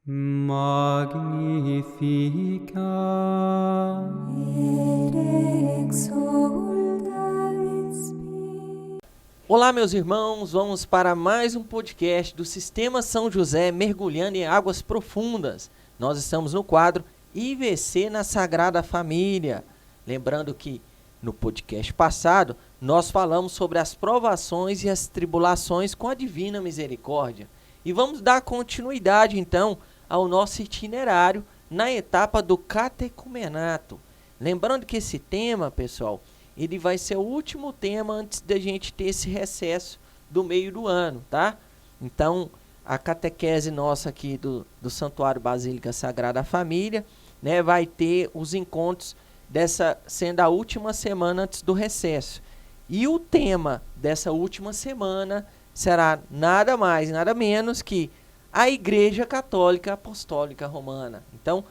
Magnificat et exsulta et spes. Olá, meus irmãos, vamos para mais um podcast do Sistema São José Mergulhando em Águas Profundas. Nós estamos no quadro IVC na Sagrada Família. Lembrando que no podcast passado nós falamos sobre as provações e as tribulações com a Divina Misericórdia. E vamos dar continuidade então ao nosso itinerário na etapa do catecumenato. Lembrando que esse tema, pessoal, ele vai ser o último tema antes da gente ter esse recesso do meio do ano, tá? Então, a catequese nossa aqui do Santuário Basílica Sagrada Família, né, vai ter os encontros dessa sendo a última semana antes do recesso. E o tema dessa última semana será nada mais, nada menos que a Igreja Católica Apostólica Romana. Então,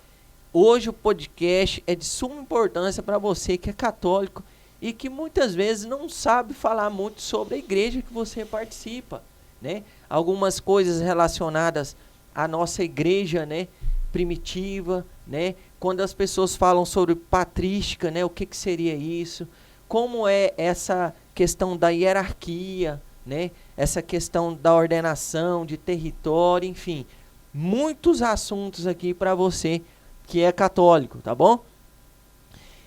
hoje o podcast é de suma importância para você que é católico e que muitas vezes não sabe falar muito sobre a igreja que você participa, né? Algumas coisas relacionadas à nossa igreja, né, primitiva, né? Quando as pessoas falam sobre patrística, né, o que seria isso? Como é essa questão da hierarquia, né? Essa questão da ordenação, de território, enfim, muitos assuntos aqui para você que é católico, tá bom?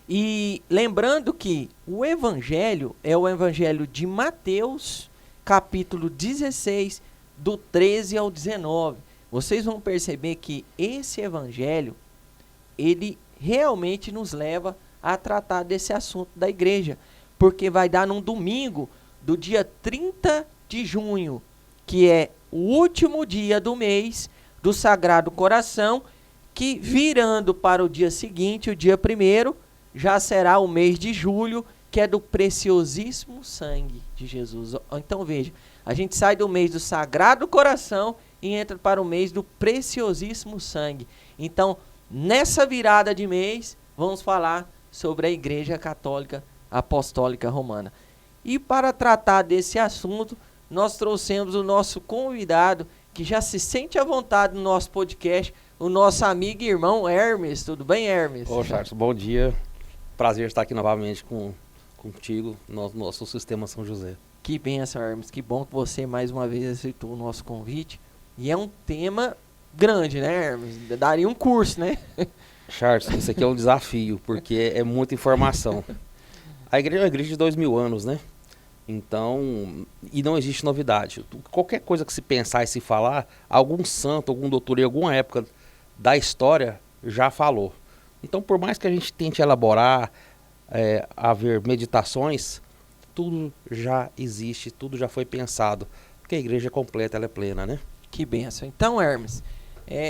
E lembrando que o evangelho é o evangelho de Mateus, capítulo 16, do 13 ao 19. Vocês vão perceber que esse evangelho, ele realmente nos leva a tratar desse assunto da igreja, porque vai dar num domingo do dia 30 de junho, que é o último dia do mês do Sagrado Coração, que virando para o dia seguinte, o dia 1º, já será o mês de julho, que é do preciosíssimo sangue de Jesus. Então veja, a gente sai do mês do Sagrado Coração e entra para o mês do preciosíssimo sangue. Então, nessa virada de mês, vamos falar sobre a Igreja Católica Apostólica Romana. E para tratar desse assunto, nós trouxemos o nosso convidado, que já se sente à vontade no nosso podcast, o nosso amigo e irmão Hermes. Tudo bem, Hermes? Ô, Charles, bom dia. Prazer estar aqui novamente contigo no nosso Sistema São José. Que benção, Hermes. Que bom que você mais uma vez aceitou o nosso convite. E é um tema grande, né, Hermes? Daria um curso, né? Charles, isso aqui é um desafio, porque é muita informação. A igreja é uma igreja de 2000 anos, né? Então, e não existe novidade. Qualquer coisa que se pensar e se falar, algum santo, algum doutor em alguma época da história já falou. Então, por mais que a gente tente elaborar, haver meditações, tudo já existe, tudo já foi pensado. Porque a igreja é completa, ela é plena, né? Que benção. Então, Hermes,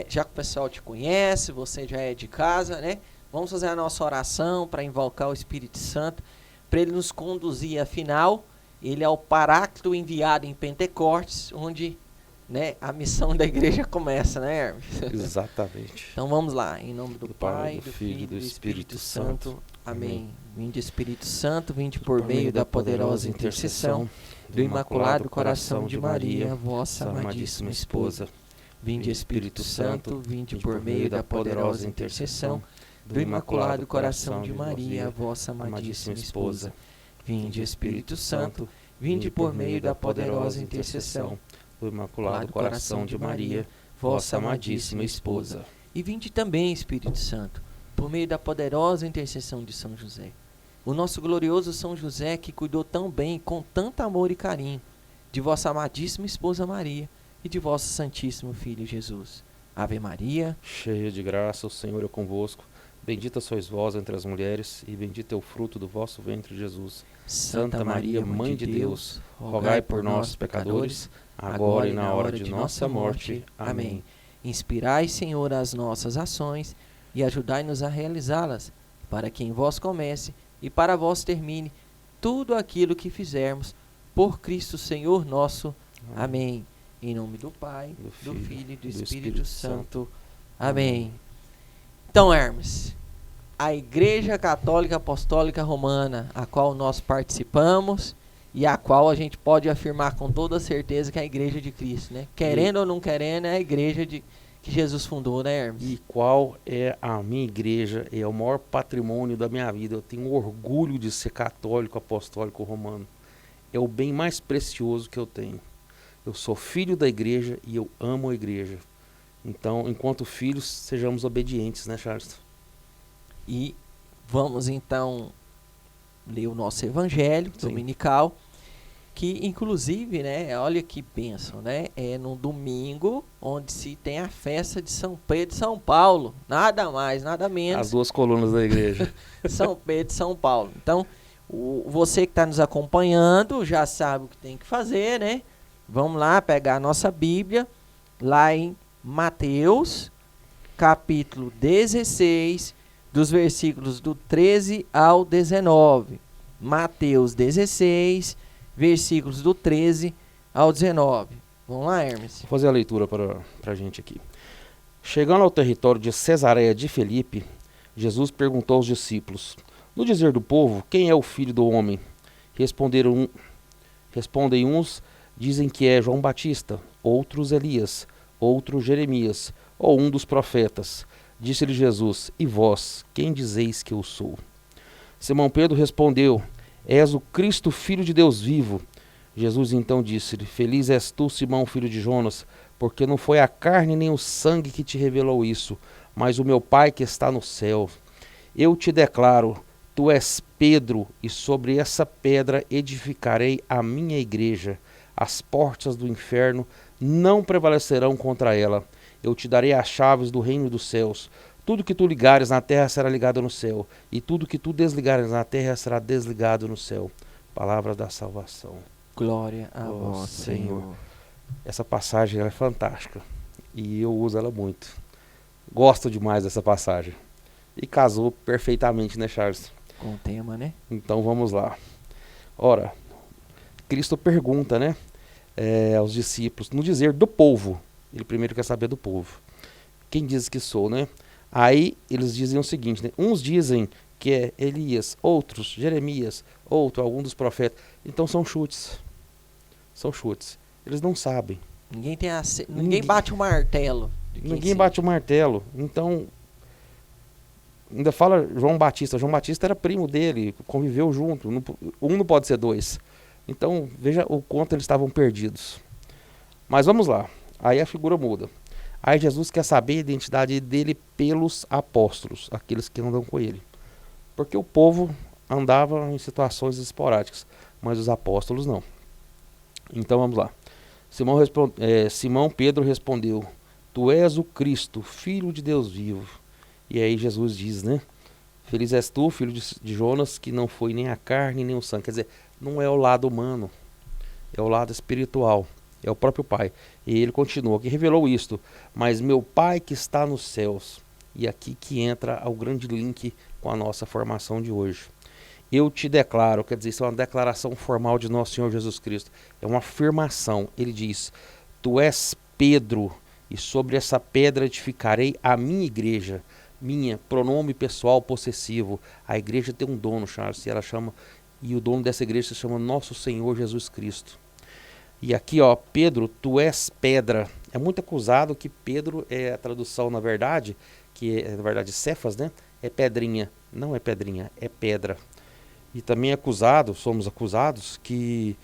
já que o pessoal te conhece, você já é de casa, né? Vamos fazer a nossa oração para invocar o Espírito Santo, para ele nos conduzir. Afinal, ele é o Paráclito enviado em Pentecostes, onde, né, a missão da igreja começa, né, Hermes? Exatamente. Então vamos lá, em nome do Pai, do Filho e do Espírito Santo. Amém. Vinde Espírito Santo, vinde por meio da poderosa intercessão do Imaculado Coração de Maria, vossa amadíssima esposa. Vinde Espírito Santo, vinde por meio da poderosa intercessão do Imaculado Coração de Maria, vossa amadíssima esposa. Vinde Espírito Santo, vinde por meio da poderosa intercessão do Imaculado Coração de Maria, vossa amadíssima esposa. E vinde também, Espírito Santo, por meio da poderosa intercessão de São José, o nosso glorioso São José, que cuidou tão bem, com tanto amor e carinho, de vossa amadíssima esposa Maria e de vosso santíssimo Filho Jesus. Ave Maria, cheia de graça, o Senhor é convosco. Bendita sois vós entre as mulheres, e bendito é o fruto do vosso ventre, Jesus. Santa Maria, Mãe de Deus, rogai por nós, pecadores, agora e na hora de nossa morte. Amém. Inspirai, Senhor, as nossas ações e ajudai-nos a realizá-las, para que em vós comece e para vós termine tudo aquilo que fizermos, por Cristo Senhor nosso. Amém. Em nome do Pai, do Filho e do Espírito Santo. Amém. Então, Hermes, a Igreja Católica Apostólica Romana, a qual nós participamos e a qual a gente pode afirmar com toda certeza que é a Igreja de Cristo, né? Querendo ou não querendo, é a Igreja que Jesus fundou, né, Hermes? E qual é a minha igreja? É o maior patrimônio da minha vida. Eu tenho orgulho de ser católico, apostólico, romano. É o bem mais precioso que eu tenho. Eu sou filho da igreja e eu amo a igreja. Então, enquanto filhos, sejamos obedientes, né, Charles? E vamos então ler o nosso evangelho Sim. dominical, que inclusive, né, olha que bênção, né? É no domingo onde se tem a festa de São Pedro e São Paulo. Nada mais, nada menos. As duas colunas da igreja. São Pedro e São Paulo. Então, você que está nos acompanhando já sabe o que tem que fazer, né? Vamos lá pegar a nossa Bíblia, lá em Mateus, capítulo 16, dos versículos do 13 ao 19. Mateus 16, versículos do 13 ao 19. Vamos lá, Hermes? Vou fazer a leitura para a gente aqui. Chegando ao território de Cesareia de Filipe, Jesus perguntou aos discípulos: no dizer do povo, quem é o filho do homem? Respondem uns, dizem que é João Batista, outros Elias, outros Jeremias, ou um dos profetas. Disse-lhe Jesus: e vós, quem dizeis que eu sou? Simão Pedro respondeu: és o Cristo, filho de Deus vivo. Jesus então disse-lhe: feliz és tu, Simão, filho de Jonas, porque não foi a carne nem o sangue que te revelou isso, mas o meu Pai que está no céu. Eu te declaro, tu és Pedro, e sobre essa pedra edificarei a minha igreja. As portas do inferno não prevalecerão contra ela. Eu te darei as chaves do reino dos céus. Tudo que tu ligares na terra será ligado no céu, e tudo que tu desligares na terra será desligado no céu. Palavra da salvação. Glória a Ó vós, Senhor. Senhor. Essa passagem ela é fantástica, e eu uso ela muito. Gosto demais dessa passagem. E casou perfeitamente, né, Charles? Com o tema, né? Então vamos lá. Ora, Cristo pergunta, né, aos discípulos, no dizer do povo. Ele primeiro quer saber do povo. Quem diz que sou, né? Aí eles dizem o seguinte, né? Uns dizem que é Elias, outros Jeremias, outro algum dos profetas. Então são chutes. São chutes. Eles não sabem. Ninguém bate o martelo. Ninguém bate o martelo. Então, ainda fala João Batista. João Batista era primo dele, conviveu junto. Um não pode ser dois. Então, veja o quanto eles estavam perdidos. Mas vamos lá. Aí a figura muda. Aí Jesus quer saber a identidade dele pelos apóstolos, aqueles que andam com ele. Porque o povo andava em situações esporádicas, mas os apóstolos não. Então vamos lá. Simão Pedro respondeu: tu és o Cristo, filho de Deus vivo. E aí Jesus diz, né? Feliz és tu, filho de Jonas, que não foi nem a carne nem o sangue. Quer dizer, não é o lado humano, é o lado espiritual. É o próprio Pai. E ele continua, que revelou isto: mas meu Pai que está nos céus. E aqui que entra o grande link com a nossa formação de hoje. Eu te declaro, quer dizer, isso é uma declaração formal de nosso Senhor Jesus Cristo. É uma afirmação. Ele diz: tu és Pedro, e sobre essa pedra edificarei a minha igreja. Minha, pronome pessoal possessivo. A igreja tem um dono, Charles, e ela chama, e o dono dessa igreja se chama Nosso Senhor Jesus Cristo. E aqui, ó, Pedro, tu és pedra. É muito acusado que Pedro é a tradução, na verdade, que é, na verdade, Cefas, né? É pedrinha. Não é pedrinha, é pedra. E também somos acusados que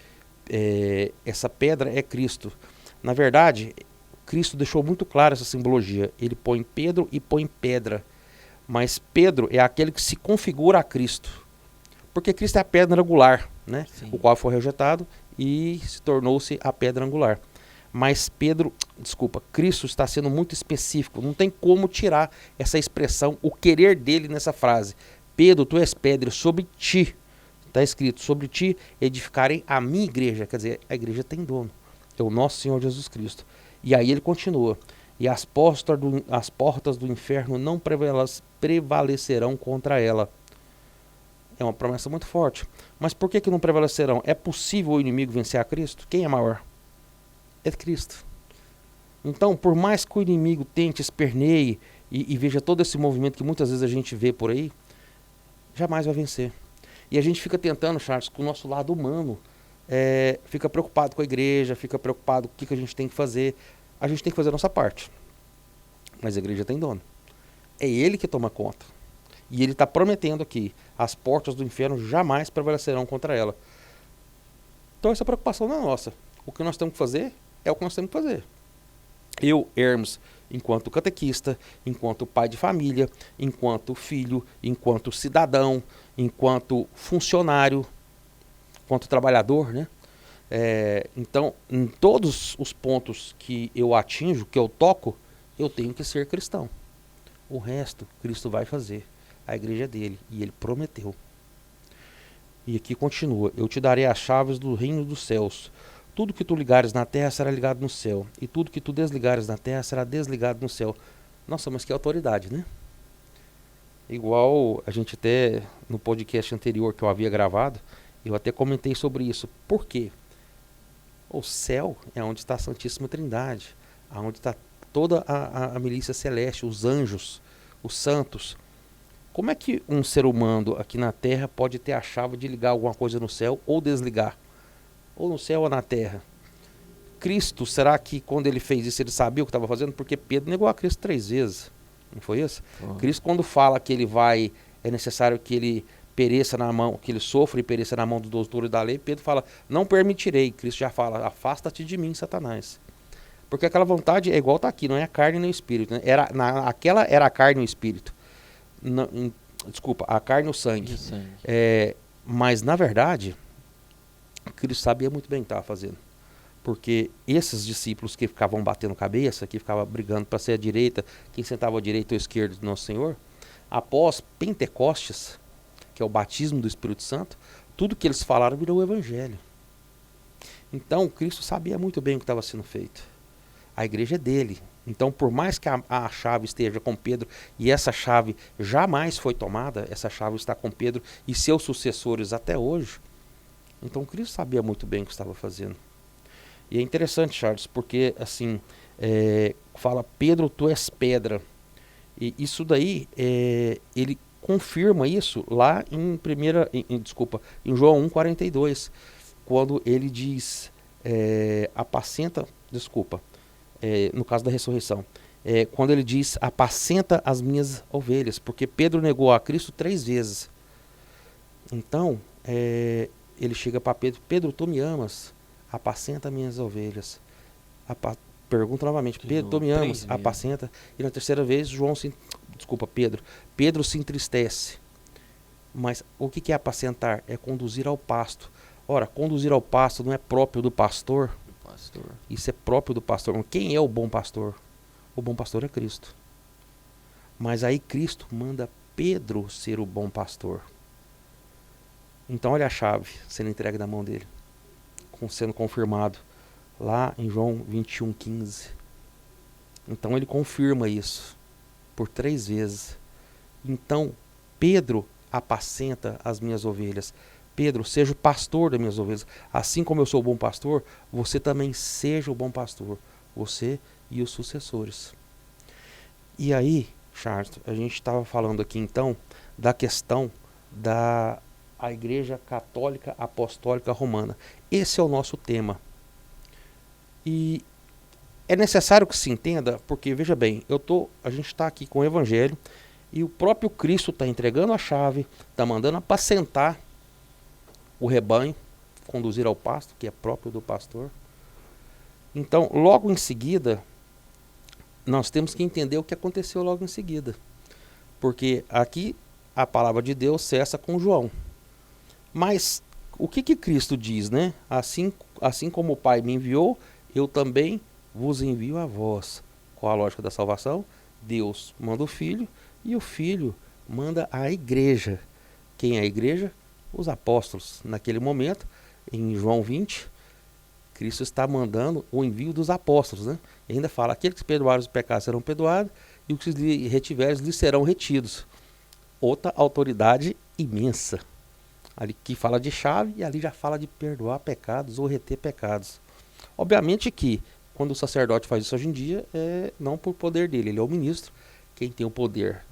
essa pedra é Cristo. Na verdade, Cristo deixou muito claro essa simbologia. Ele põe Pedro e põe pedra. Mas Pedro é aquele que se configura a Cristo. Porque Cristo é a pedra angular, né? O qual foi rejeitado e se tornou-se a pedra angular. Mas Cristo está sendo muito específico. Não tem como tirar essa expressão, o querer dele nessa frase. Pedro, tu és pedra, sobre ti. Está escrito, sobre ti edificarei a minha igreja. Quer dizer, a igreja tem dono. É o nosso Senhor Jesus Cristo. E aí ele continua. E as portas do inferno não prevalecerão contra ela. É uma promessa muito forte. Mas por que não prevalecerão? É possível o inimigo vencer a Cristo? Quem é maior? É Cristo. Então, por mais que o inimigo tente, esperneie e veja todo esse movimento que muitas vezes a gente vê por aí, jamais vai vencer. E a gente fica tentando, Charles, com o nosso lado humano, fica preocupado com a igreja, fica preocupado com o que a gente tem que fazer. A gente tem que fazer a nossa parte. mas a igreja tem dono. É ele que toma conta. E ele está prometendo aqui, as portas do inferno jamais prevalecerão contra ela. Então essa preocupação não é nossa. O que nós temos que fazer é o que nós temos que fazer. Eu, Hermes, enquanto catequista, enquanto pai de família, enquanto filho, enquanto cidadão, enquanto funcionário, enquanto trabalhador, né? Então, em todos os pontos que eu atinjo, que eu toco, eu tenho que ser cristão. O resto, Cristo vai fazer. A igreja é dele, e ele prometeu. E aqui continua: eu te darei as chaves do reino dos céus. Tudo que tu ligares na terra será ligado no céu, e tudo que tu desligares na terra será desligado no céu. Nossa, mas que autoridade, né? Igual a gente até, no podcast anterior que eu havia gravado, eu até comentei sobre isso. Por quê? O céu é onde está a Santíssima Trindade, onde está toda a milícia celeste, os anjos, os santos. Como é que um ser humano aqui na terra pode ter a chave de ligar alguma coisa no céu ou desligar? Ou no céu ou na terra? Cristo, será que quando ele fez isso ele sabia o que estava fazendo? Porque Pedro negou a Cristo 3 vezes. Não foi isso? Cristo, quando fala que ele vai, é necessário que ele pereça na mão, que ele sofra e pereça na mão dos doutores da lei, Pedro fala, não permitirei. Cristo já fala, afasta-te de mim, Satanás. Porque aquela vontade é igual está aqui, não é a carne nem o espírito. Né? Aquela era a carne e o espírito. Desculpa, a carne e o sangue. Mas, na verdade, Cristo sabia muito bem o que estava fazendo. Porque esses discípulos que ficavam batendo cabeça, que ficavam brigando para ser a direita, quem sentava à direita ou à esquerda do Nosso Senhor, após Pentecostes, que é o batismo do Espírito Santo, tudo que eles falaram virou o Evangelho. Então, Cristo sabia muito bem o que estava sendo feito. A igreja é dele. Então, por mais que a chave esteja com Pedro, e essa chave jamais foi tomada, essa chave está com Pedro e seus sucessores até hoje, então Cristo sabia muito bem o que estava fazendo. E é interessante, Charles, porque assim, fala, Pedro, tu és pedra. E isso daí, ele confirma isso lá em João 1,42, quando ele diz, no caso da ressurreição, quando ele diz, apacenta as minhas ovelhas, porque Pedro negou a Cristo 3 vezes. Então, ele chega para Pedro, Pedro, tu me amas? Apacenta minhas ovelhas. Pergunta novamente, Pedro, tu me amas? Apacenta. E na terceira vez, Pedro se entristece. Mas o que é apacentar? É conduzir ao pasto. Ora, conduzir ao pasto não é próprio do pastor. Isso é próprio do pastor. Quem é o bom pastor? O bom pastor é Cristo. Mas aí Cristo manda Pedro ser o bom pastor. Então olha a chave sendo entregue na mão dele, sendo confirmado lá em João 21,15. Então ele confirma isso por 3 vezes. Então Pedro apacenta as minhas ovelhas. Pedro, seja o pastor das minhas ovelhas. Assim como eu sou o bom pastor, você também seja o bom pastor. Você e os sucessores. E aí, Charles, a gente estava falando aqui então da questão da Igreja Católica Apostólica Romana. Esse é o nosso tema. E é necessário que se entenda, porque veja bem, a gente está aqui com o Evangelho e o próprio Cristo está entregando a chave, está mandando apacentar o rebanho, conduzir ao pasto, que é próprio do pastor. Então, logo em seguida, nós temos que entender o que aconteceu logo em seguida. Porque aqui a palavra de Deus cessa com João. Mas o que Cristo diz, né? Assim como o Pai me enviou, eu também vos envio a vós. Qual a lógica da salvação? Deus manda o Filho e o Filho manda a igreja. Quem é a igreja? Os apóstolos. Naquele momento, em João 20, Cristo está mandando o envio dos apóstolos, né? E ainda fala, aqueles que perdoaram os pecados serão perdoados e os que retiveres lhes serão retidos. Outra autoridade imensa. Ali que fala de chave e ali já fala de perdoar pecados ou reter pecados. Obviamente que quando o sacerdote faz isso hoje em dia, não por poder dele, ele é o ministro. Quem tem o poder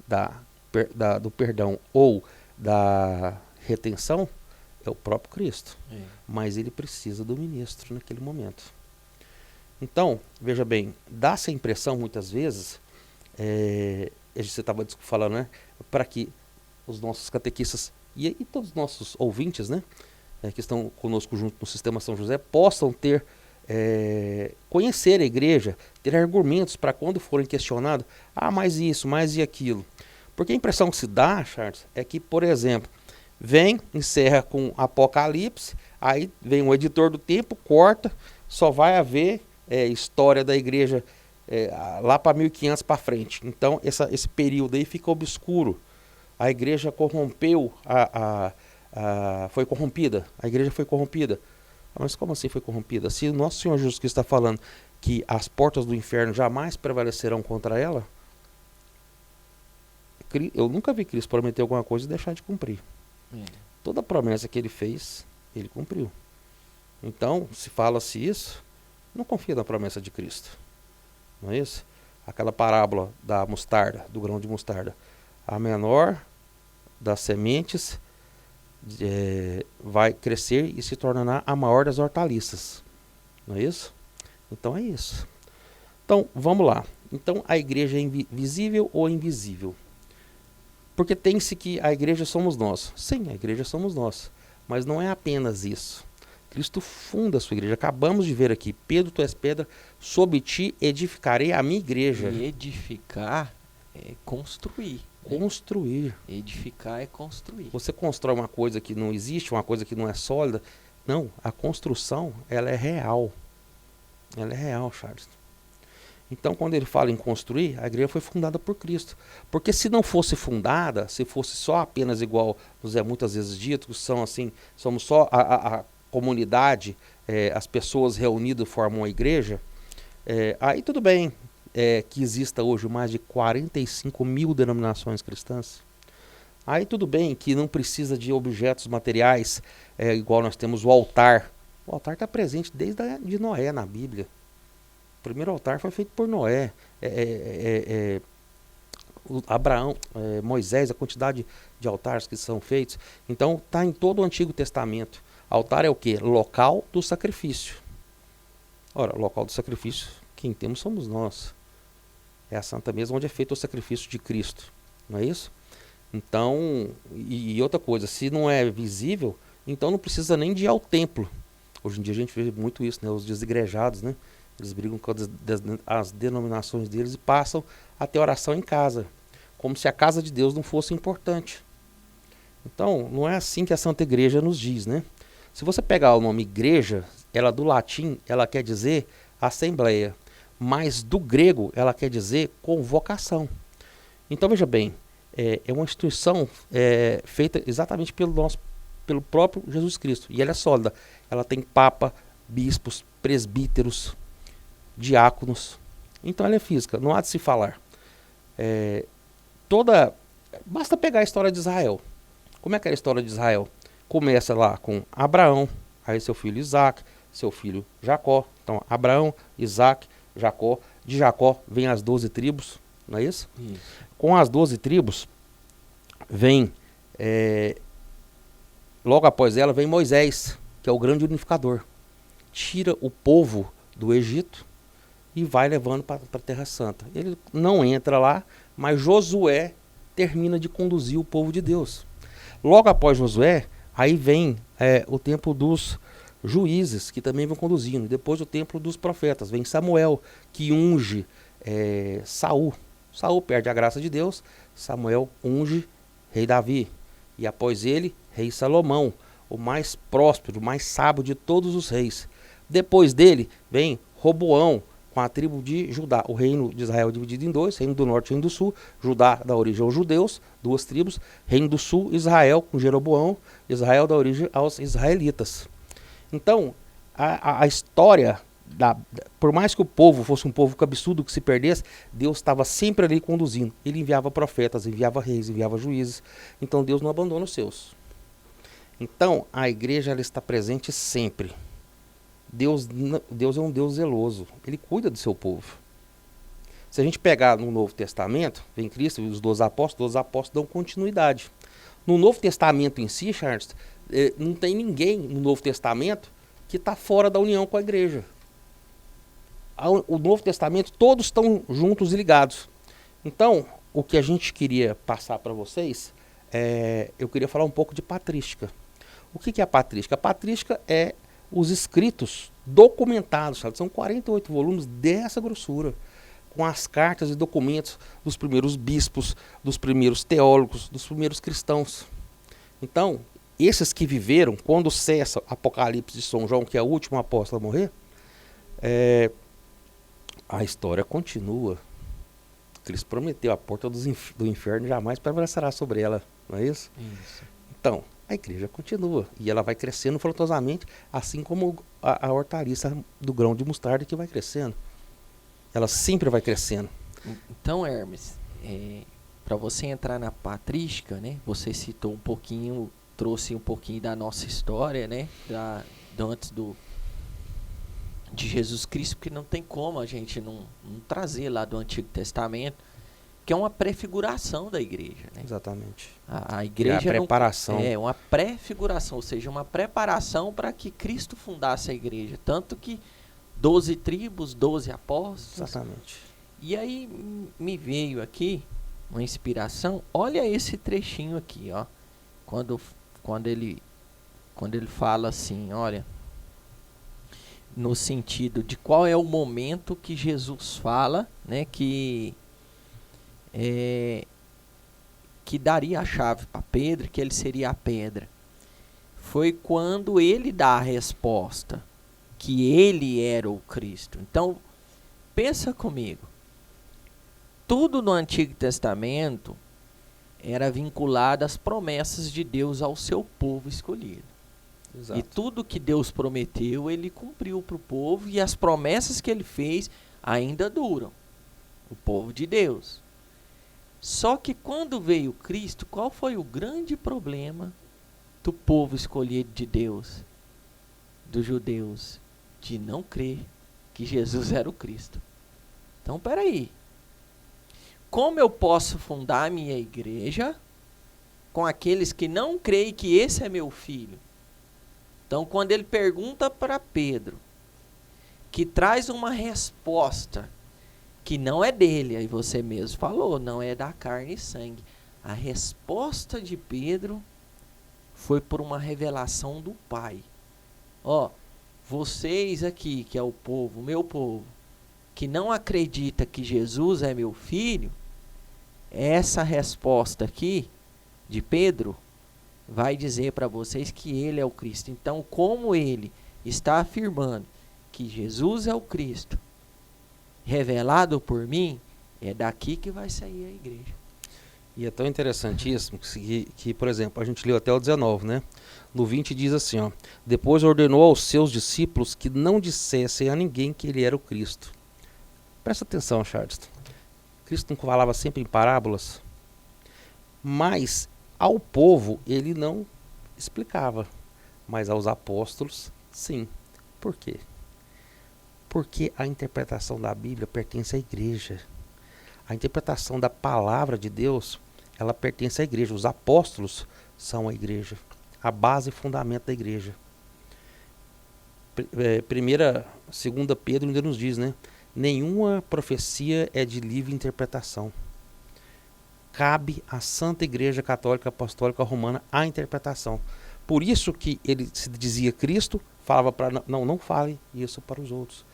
do perdão ou da retenção é o próprio Cristo. Mas ele precisa do ministro naquele momento. Então, veja bem, dá-se a impressão muitas vezes você estava falando, né? Para que os nossos catequistas e todos os nossos ouvintes, né? Que estão conosco junto no Sistema São José, possam ter, conhecer a igreja, ter argumentos para quando forem questionados, mais isso, mais e aquilo. Porque a impressão que se dá, Charles, é que, por exemplo, encerra com Apocalipse, aí vem o editor do tempo, corta, só vai haver história da igreja lá para 1500 para frente. Então, esse período aí fica obscuro. A igreja corrompeu, foi corrompida. A igreja foi corrompida. Mas como assim foi corrompida? Se o nosso Senhor Jesus Cristo está falando que as portas do inferno jamais prevalecerão contra ela, eu nunca vi Cristo prometer alguma coisa e deixar de cumprir. Toda promessa que ele fez, ele cumpriu. Então, se fala-se isso, não confia na promessa de Cristo. Não é isso? Aquela parábola da mostarda, do grão de mostarda. A menor das sementes vai crescer e se tornará a maior das hortaliças. Não é isso? Então é isso. Então, vamos lá. Então, a igreja é visível ou invisível? Porque tem-se que a igreja somos nós. Sim, a igreja somos nós. Mas não é apenas isso. Cristo funda a sua igreja. Acabamos de ver aqui. Pedro, tu és pedra, sobre ti edificarei a minha igreja. E edificar é construir. Construir. Edificar é construir. Você constrói uma coisa que não existe, uma coisa que não é sólida. Não, a construção, ela é real. Ela é real, Charles. Então, quando ele fala em construir, a igreja foi fundada por Cristo. Porque se não fosse fundada, se fosse só apenas igual nos é muitas vezes dito, que são assim, somos só a comunidade, as pessoas reunidas formam a igreja, aí tudo bem que exista hoje mais de 45 mil denominações cristãs. Aí tudo bem que não precisa de objetos materiais, igual nós temos o altar. O altar está presente desde de Noé na Bíblia. O primeiro altar foi feito por Noé, Abraão, Moisés, a quantidade de altares que são feitos. Então está em todo o Antigo Testamento. Altar é o quê? Local do sacrifício. Ora, local do sacrifício, quem temos somos nós. É a Santa Mesa onde é feito o sacrifício de Cristo. Não é isso? Então, e outra coisa, se não é visível, então não precisa nem de ir ao templo. Hoje em dia a gente vê muito isso, né? Os desigrejados, né? Eles brigam com as denominações deles e passam a ter oração em casa. Como se a casa de Deus não fosse importante. Então, não é assim que a Santa Igreja nos diz, né? Se você pegar o nome igreja, ela do latim, ela quer dizer assembleia. Mas do grego, ela quer dizer convocação. Então, veja bem, é uma instituição feita exatamente pelo próprio Jesus Cristo. E ela é sólida. Ela tem papa, bispos, presbíteros, diáconos. Então ela é física, não há de se falar. Basta pegar a história de Israel. Como é que era a história de Israel? Começa lá com Abraão, aí seu filho Isaac, seu filho Jacó. Então Abraão, Isaac, Jacó. De Jacó vem as 12 tribos, não é isso? Isso. Com as 12 tribos vem, logo após ela vem Moisés, que é o grande unificador. Tira o povo do Egito e vai levando para a Terra Santa. Ele não entra lá, mas Josué termina de conduzir o povo de Deus. Logo após Josué, aí vem o tempo dos juízes, que também vão conduzindo. Depois o tempo dos profetas. Vem Samuel, que unge Saul. Saul perde a graça de Deus, Samuel unge rei Davi. E após ele, rei Salomão, o mais próspero, o mais sábio de todos os reis. Depois dele, vem Roboão, com a tribo de Judá. O reino de Israel dividido em dois, reino do norte e reino do sul. Judá da origem aos judeus, duas tribos. Reino do sul, Israel com Jeroboão. Israel da origem aos israelitas. Então, a história, por mais que o povo fosse um povo cabeçudo que se perdesse, Deus estava sempre ali conduzindo. Ele enviava profetas, enviava reis, enviava juízes. Então Deus não abandona os seus. Então, a igreja ela está presente sempre. Deus é um Deus zeloso. Ele cuida do seu povo. Se a gente pegar no Novo Testamento, vem Cristo e os 12 apóstolos dão continuidade. No Novo Testamento em si, Charles, não tem ninguém no Novo Testamento que está fora da união com a igreja. O Novo Testamento, todos estão juntos e ligados. Então, o que a gente queria passar para vocês, eu queria falar um pouco de patrística. O que é a patrística? A patrística é os escritos documentados, sabe? São 48 volumes dessa grossura, com as cartas e documentos dos primeiros bispos, dos primeiros teólogos, dos primeiros cristãos. Então, esses que viveram, quando cessa Apocalipse de São João, que é o último apóstolo a morrer, a história continua. Cristo prometeu, a porta do inferno jamais prevalecerá sobre ela, não é isso? Isso. Então, a igreja continua e ela vai crescendo frondosamente, assim como a hortaliça do grão de mostarda que vai crescendo. Ela sempre vai crescendo. Então, Hermes, para você entrar na patrística, né? Você citou um pouquinho, trouxe um pouquinho da nossa história, né? Antes de Jesus Cristo, porque não tem como a gente não trazer lá do Antigo Testamento, que é uma prefiguração da igreja, né? Exatamente. A igreja a preparação. É uma prefiguração, ou seja, uma preparação para que Cristo fundasse a igreja. Tanto que 12 tribos, 12 apóstolos. Exatamente. E aí me veio aqui uma inspiração. Olha esse trechinho aqui, ó. Quando ele fala assim, olha, no sentido de qual é o momento que Jesus fala, né, que daria a chave para Pedro, que ele seria a pedra. Foi quando ele dá a resposta que ele era o Cristo. Então, pensa comigo. Tudo no Antigo Testamento era vinculado às promessas de Deus ao seu povo escolhido. Exato. E tudo que Deus prometeu, ele cumpriu para o povo, e as promessas que ele fez ainda duram. O povo de Deus. Só que quando veio Cristo, qual foi o grande problema do povo escolhido de Deus, dos judeus? De não crer que Jesus era o Cristo. Então, peraí. Como eu posso fundar a minha igreja com aqueles que não creem que esse é meu filho? Então, quando ele pergunta para Pedro, que traz uma resposta que não é dele, aí você mesmo falou, não é da carne e sangue. A resposta de Pedro foi por uma revelação do Pai. Ó, vocês aqui, que é o povo, meu povo, que não acredita que Jesus é meu filho, essa resposta aqui de Pedro vai dizer para vocês que ele é o Cristo. Então, como ele está afirmando que Jesus é o Cristo, revelado por mim, é daqui que vai sair a igreja. E é tão interessantíssimo que, por exemplo, a gente leu até o 19, né? No 20 diz assim, ó: depois ordenou aos seus discípulos que não dissessem a ninguém que ele era o Cristo. Presta atenção, Charles. Cristo não falava sempre em parábolas, mas ao povo ele não explicava, mas aos apóstolos, sim. Por quê? Porque a interpretação da Bíblia pertence à igreja. A interpretação da palavra de Deus, ela pertence à igreja. Os apóstolos são a igreja, a base e fundamento da igreja. Segunda Pedro ainda nos diz, né? Nenhuma profecia é de livre interpretação. Cabe à Santa Igreja Católica Apostólica Romana a interpretação. Por isso que ele se dizia Cristo, falava para não fale isso para os outros.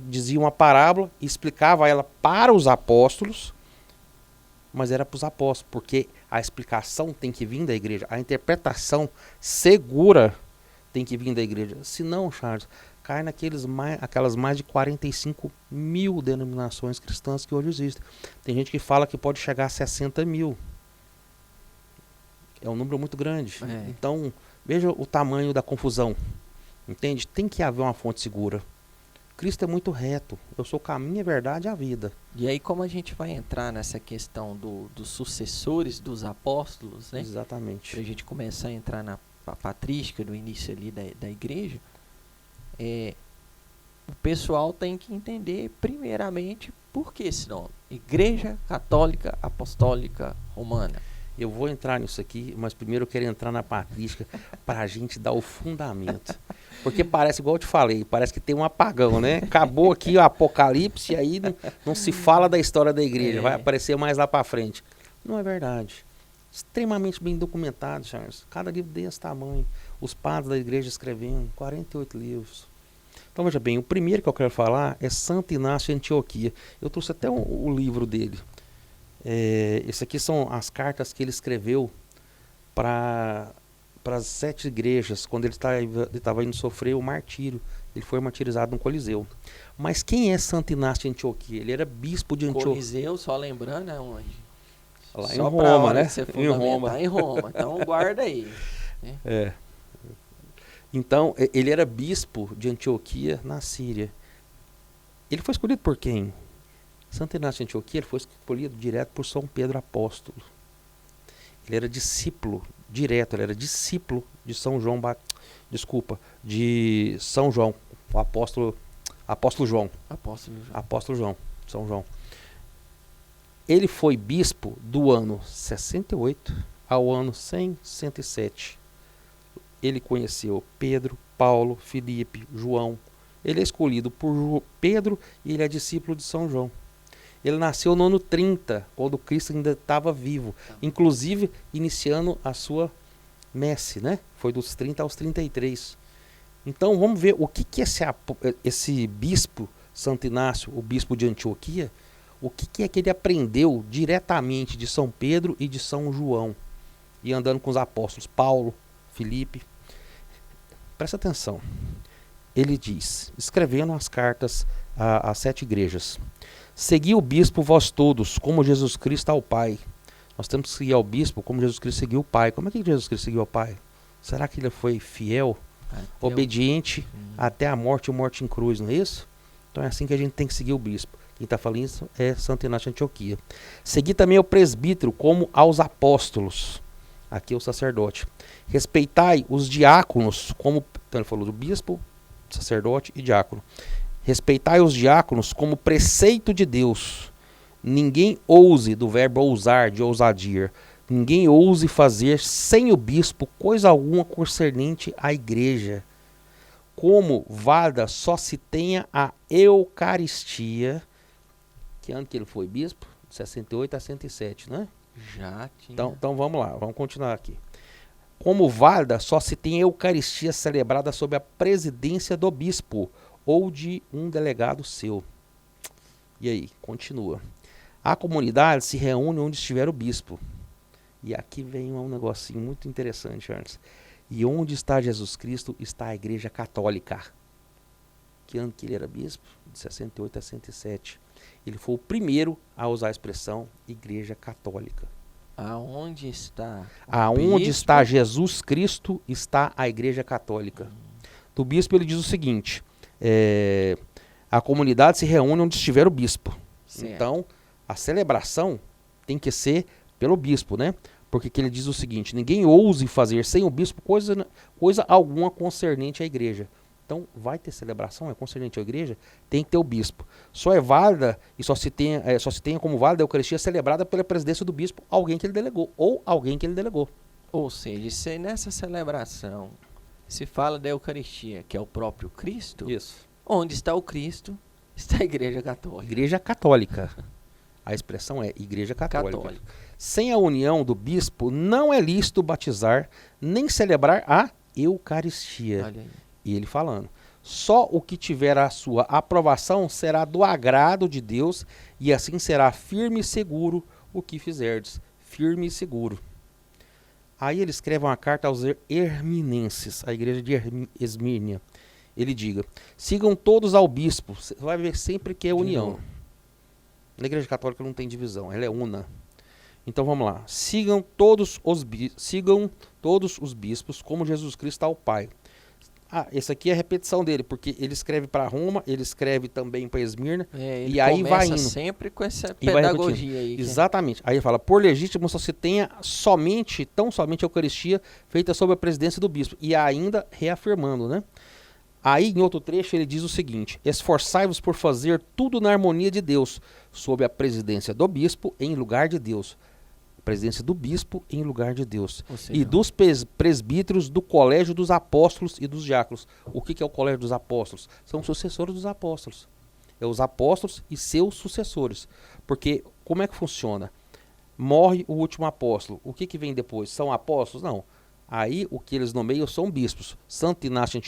Dizia uma parábola e explicava ela para os apóstolos, mas era para os apóstolos, porque a explicação tem que vir da igreja, a interpretação segura tem que vir da igreja. Senão, Charles, cai aquelas mais de 45 mil denominações cristãs que hoje existem. Tem gente que fala que pode chegar a 60 mil. É um número muito grande. Então, veja o tamanho da confusão. Entende? Tem que haver uma fonte segura. Cristo é muito reto. Eu sou o caminho, a verdade e a vida. E aí, como a gente vai entrar nessa questão dos sucessores dos apóstolos, né? Exatamente. Para a gente começar a entrar na patrística do início ali da igreja, o pessoal tem que entender primeiramente por que esse nome. Igreja Católica Apostólica Romana. Eu vou entrar nisso aqui, mas primeiro eu quero entrar na patrística para a gente dar o fundamento. Porque parece, igual eu te falei, parece que tem um apagão, né? Acabou aqui o apocalipse e aí não se fala da história da igreja, vai aparecer mais lá para frente. Não é verdade. Extremamente bem documentado, Charles. Cada livro desse tamanho. Os padres da igreja escrevendo 48 livros. Então veja bem, o primeiro que eu quero falar é Santo Inácio de Antioquia. Eu trouxe até o livro dele. Esse aqui são as cartas que ele escreveu para as 7 igrejas, quando ele estava indo sofrer o martírio. Ele foi martirizado no Coliseu. Mas quem é Santo Inácio de Antioquia? Ele era bispo de Antioquia. Coliseu, só lembrando, é onde? Lá Só em pra Roma, hora né? que você Em Roma. Em Roma. Então guarda aí. Então, ele era bispo de Antioquia, na Síria. Ele foi escolhido por quem? Santo Inácio de Antioquia, ele foi escolhido direto por São Pedro Apóstolo. Ele era discípulo direto, ele era discípulo de São João, de São João, o apóstolo João. Apóstolo João, São João. Ele foi bispo do ano 68 ao ano 107. Ele conheceu Pedro, Paulo, Filipe, João. Ele é escolhido por Pedro e ele é discípulo de São João. Ele nasceu no ano 30, quando Cristo ainda estava vivo. Inclusive, iniciando a sua messe, né? Foi dos 30 aos 33. Então, vamos ver o que esse bispo, Santo Inácio, o bispo de Antioquia, o que é que ele aprendeu diretamente de São Pedro e de São João. E andando com os apóstolos, Paulo, Filipe. Presta atenção. Ele diz, escrevendo as cartas às 7 igrejas: segui o bispo vós todos, como Jesus Cristo ao Pai. Nós temos que seguir ao bispo como Jesus Cristo seguiu o Pai. Como é que Jesus Cristo seguiu ao Pai? Será que ele foi fiel, obediente até a morte e morte em cruz, não é isso? Então é assim que a gente tem que seguir o bispo. Quem está falando isso é Santo Inácio de Antioquia. Segui também ao presbítero como aos apóstolos. Aqui é o sacerdote. Respeitai os diáconos, como... Então ele falou do bispo, sacerdote e diácono. Respeitai os diáconos como preceito de Deus. Ninguém ouse, do verbo ousar, de ousadia. Ninguém ouse fazer sem o bispo coisa alguma concernente à igreja. Como válida só se tenha a Eucaristia. Que ano que ele foi bispo? De 68 a 107, né? Já tinha. Então vamos lá, vamos continuar aqui. Como válida só se tem a Eucaristia celebrada sob a presidência do bispo ou de um delegado seu. E aí, continua. A comunidade se reúne onde estiver o bispo. E aqui vem um negocinho muito interessante, antes. E onde está Jesus Cristo, está a Igreja Católica. Que ano que ele era bispo? De 68 a 107. Ele foi o primeiro a usar a expressão Igreja Católica. Aonde está? Aonde está Jesus Cristo, está a Igreja Católica. Do bispo ele diz o seguinte, a comunidade se reúne onde estiver o bispo. Certo. Então, a celebração tem que ser pelo bispo, né? Porque que ele diz o seguinte, ninguém ouse fazer sem o bispo coisa alguma concernente à igreja. Então, vai ter celebração, é concernente à igreja, tem que ter o bispo. Só é válida e só se tenha como válida a Eucaristia celebrada pela presidência do bispo, alguém que ele delegou, ou alguém que ele delegou. Ou seja, se nessa celebração se fala da Eucaristia, que é o próprio Cristo, isso. Onde está o Cristo, está a Igreja Católica. Igreja Católica. A expressão é Igreja Católica. Sem a união do bispo, não é lícito batizar, nem celebrar a Eucaristia. Olha aí. E ele falando, só o que tiver a sua aprovação será do agrado de Deus, e assim será firme e seguro o que fizerdes. Firme e seguro. Aí ele escreve uma carta aos herminenses, a igreja de Esmírnia. Ele diga, sigam todos ao bispo. Você vai ver sempre que é união. Na igreja católica não tem divisão, ela é una. Então vamos lá. Sigam todos os bispos como Jesus Cristo ao Pai. Esse aqui é a repetição dele, porque ele escreve para Roma, ele escreve também para Esmirna, e aí vai indo. Sempre com essa pedagogia aí. Exatamente. Aí ele fala, por legítimo só se tenha tão somente a Eucaristia feita sob a presidência do bispo. E ainda reafirmando, né? Aí em outro trecho ele diz o seguinte, esforçai-vos por fazer tudo na harmonia de Deus, sob a presidência do bispo, em lugar de Deus. presidência do bispo em lugar de Deus. Ou seja, E dos presbíteros do colégio dos apóstolos e dos diáconos. O que é o colégio dos apóstolos? São os sucessores dos apóstolos. É os apóstolos e seus sucessores. Porque como é que funciona? Morre o último apóstolo. O que vem depois? São apóstolos? Não. Aí o que eles nomeiam são bispos. Santo Inácio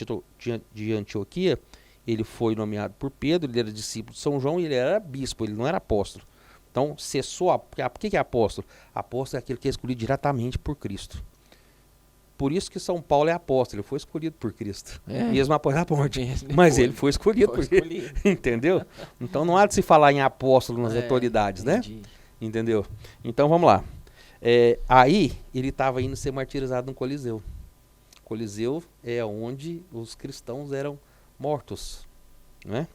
de Antioquia, ele foi nomeado por Pedro, ele era discípulo de São João e ele era bispo, ele não era apóstolo. Então, cessou. O que é apóstolo? Apóstolo é aquele que é escolhido diretamente por Cristo. Por isso que São Paulo é apóstolo, ele foi escolhido por Cristo. Mesmo após a morte. Mas ele foi escolhido por ele. Entendeu? Então não há de se falar em apóstolo nas atualidades, entendi. né? Entendeu? Então vamos lá. Aí ele estava indo ser martirizado no Coliseu. Coliseu é onde os cristãos eram mortos, né?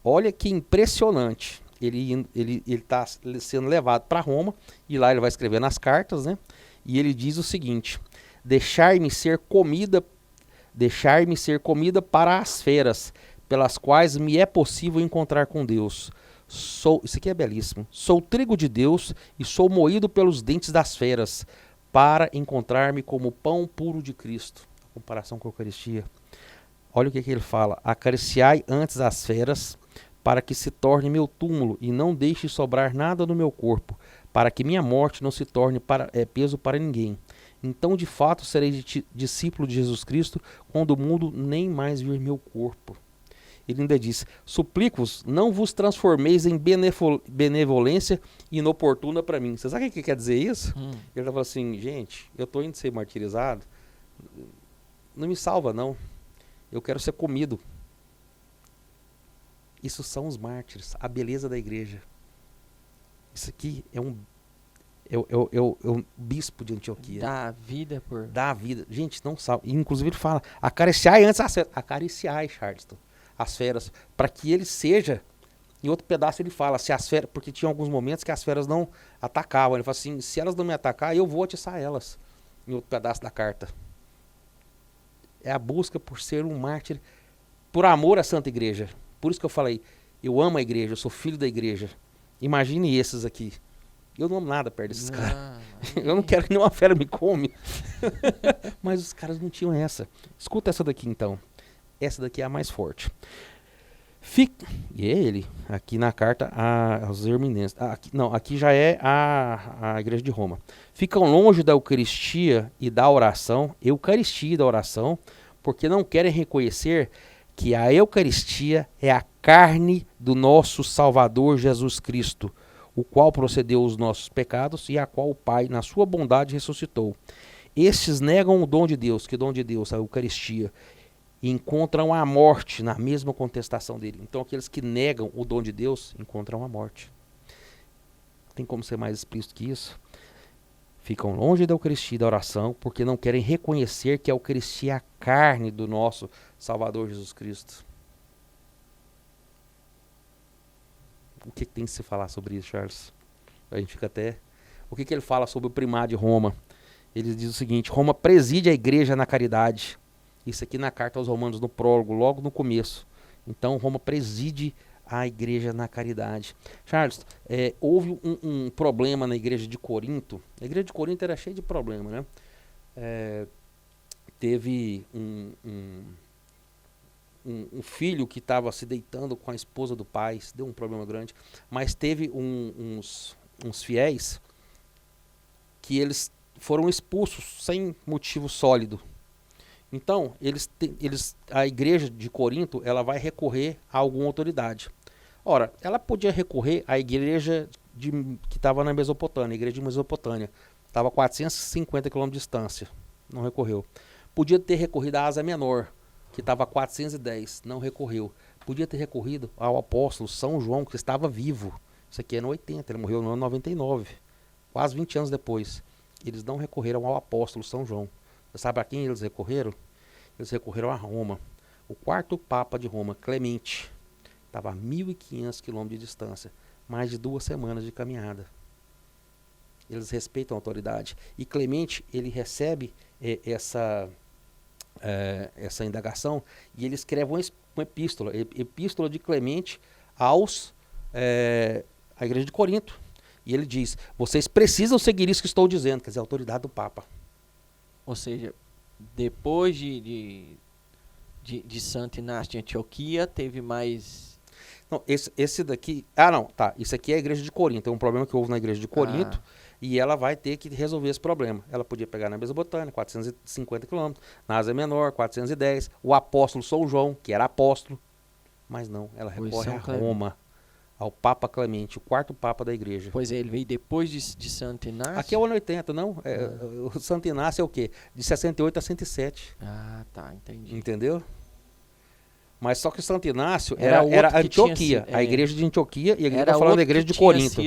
Olha que impressionante. Ele está sendo levado para Roma e lá ele vai escrever nas cartas, né? E ele diz o seguinte: deixar-me ser comida para as feras, pelas quais me é possível encontrar com Deus. Isso aqui é belíssimo. Sou trigo de Deus e sou moído pelos dentes das feras, para encontrar-me como pão puro de Cristo. A comparação com a Eucaristia. Olha o que ele fala: acariciai antes as feras, para que se torne meu túmulo e não deixe sobrar nada no meu corpo, para que minha morte não se torne peso para ninguém. Então, de fato, serei discípulo de Jesus Cristo, quando o mundo nem mais vir meu corpo. Ele ainda diz: suplico-vos, não vos transformeis em benevolência inoportuna para mim. Você sabe o que quer dizer isso? Ele fala assim: gente, eu estou indo ser martirizado, não me salva não, eu quero ser comido. Isso são os mártires, a beleza da igreja. Isso aqui é um bispo de Antioquia. Dá vida. Gente, não salva. Inclusive ele fala: acariciai antes as feras. Acariciai, Charleston, as feras, para que ele seja. Em outro pedaço ele fala, se as feras, porque tinha alguns momentos que as feras não atacavam. Ele fala assim: se elas não me atacar, eu vou atiçar elas. Em outro pedaço da carta. É a busca por ser um mártir, por amor à Santa Igreja. Por isso que eu falei, eu amo a igreja, eu sou filho da igreja. Imagine esses aqui. Eu não amo nada perto desses caras. Eu não quero que nenhuma fera me come. Mas os caras não tinham essa. Escuta essa daqui então. Essa daqui é a mais forte. E é ele, aqui na carta aos Herminenses. Aqui já é a igreja de Roma. Ficam longe da Eucaristia e da oração, porque não querem reconhecer que a Eucaristia é a carne do nosso Salvador Jesus Cristo, o qual procedeu os nossos pecados e a qual o Pai, na sua bondade, ressuscitou. Estes negam o dom de Deus, que dom de Deus? A Eucaristia, e encontram a morte na mesma contestação dele. Então aqueles que negam o dom de Deus encontram a morte. Tem como ser mais explícito que isso? Ficam longe da Eucaristia e da oração, porque não querem reconhecer que a Eucaristia é a carne do nosso Salvador Jesus Cristo. O que tem que se falar sobre isso, Charles? A gente fica até... O que ele fala sobre o primado de Roma? Ele diz o seguinte: Roma preside a igreja na caridade. Isso aqui na carta aos Romanos, no prólogo, logo no começo. Então, Roma preside a igreja na caridade. Charles, houve um problema na igreja de Corinto. A igreja de Corinto era cheia de problemas, né? Teve um filho que estava se deitando com a esposa do pai, isso deu um problema grande. Mas teve uns fiéis que eles foram expulsos sem motivo sólido. Então, a igreja de Corinto, ela vai recorrer a alguma autoridade. Ora, ela podia recorrer à igreja que estava na Mesopotâmia, a igreja de Mesopotâmia. Estava a 450 km de distância, não recorreu. Podia ter recorrido à Ásia Menor, que estava a 410, não recorreu. Podia ter recorrido ao apóstolo São João, que estava vivo. Isso aqui é no 80, ele morreu no ano 99, quase 20 anos depois. Eles não recorreram ao apóstolo São João. Você sabe a quem eles recorreram? Eles recorreram a Roma. O quarto Papa de Roma, Clemente, estava a 1.500 km de distância. Mais de 2 semanas de caminhada. Eles respeitam a autoridade. E Clemente, ele recebe essa indagação e ele escreve uma epístola. Epístola de Clemente à igreja de Corinto. E ele diz, vocês precisam seguir isso que estou dizendo, quer dizer, a autoridade do Papa. Ou seja, depois de Santo Inácio de Antioquia, teve mais... Não, esse daqui... não, tá. Isso aqui é a igreja de Corinto. É um problema que houve na igreja de Corinto. E ela vai ter que resolver esse problema. Ela podia pegar na Mesopotâmia, 450 quilômetros. Na Ásia Menor, 410. O apóstolo São João, que era apóstolo. Mas não, ela recorre a Roma. Ao Papa Clemente, o quarto Papa da igreja. Pois é, ele veio depois de Santo Inácio? Aqui é o ano 80, não? O Santo Inácio é o quê? De 68 a 107. Ah, tá, entendi. Entendeu? Mas só que o Santo Inácio Era era Antioquia, a igreja de Antioquia, e a gente está falando da igreja de Corinto.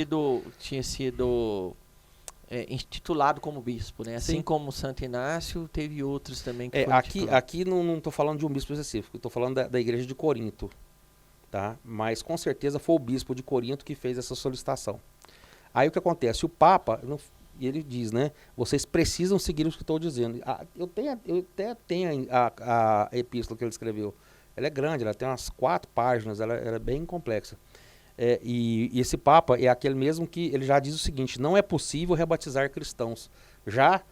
Tinha sido intitulado como bispo, né? Assim Sim. como Santo Inácio, teve outros também que foram aqui não estou falando de um bispo específico, estou falando da igreja de Corinto. Tá? Mas com certeza foi o bispo de Corinto que fez essa solicitação. Aí o que acontece? O Papa, ele diz, né? Vocês precisam seguir o que estou dizendo. Eu até tenho a epístola que ele escreveu. Ela é grande, ela tem umas 4 páginas, ela é bem complexa. E esse Papa é aquele mesmo que ele já diz o seguinte, não é possível rebatizar cristãos. Já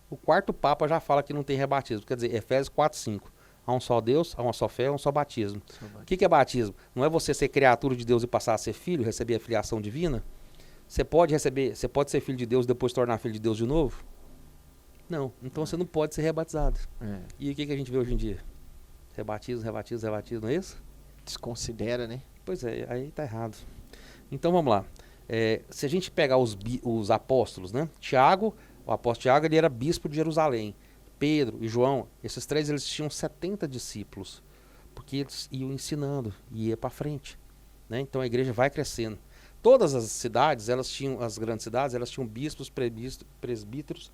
o quarto Papa já fala que não tem rebatismo, quer dizer, Efésios 4:5. Há um só Deus, há uma só fé, há um só batismo. O que é batismo? Não é você ser criatura de Deus e passar a ser filho, receber a filiação divina? Você pode ser filho de Deus e depois tornar filho de Deus de novo? Não. Então você não pode ser rebatizado. E o que a gente vê hoje em dia? Rebatismo, não é isso? Desconsidera, né? Pois é, aí tá errado. Então vamos lá. Se a gente pegar os apóstolos, né? Tiago, o apóstolo Tiago, ele era bispo de Jerusalém. Pedro e João, esses 3 eles tinham 70 discípulos, porque eles iam ensinando e ia para frente, né? Então a igreja vai crescendo. Todas as cidades, as grandes cidades, elas tinham bispos, presbíteros,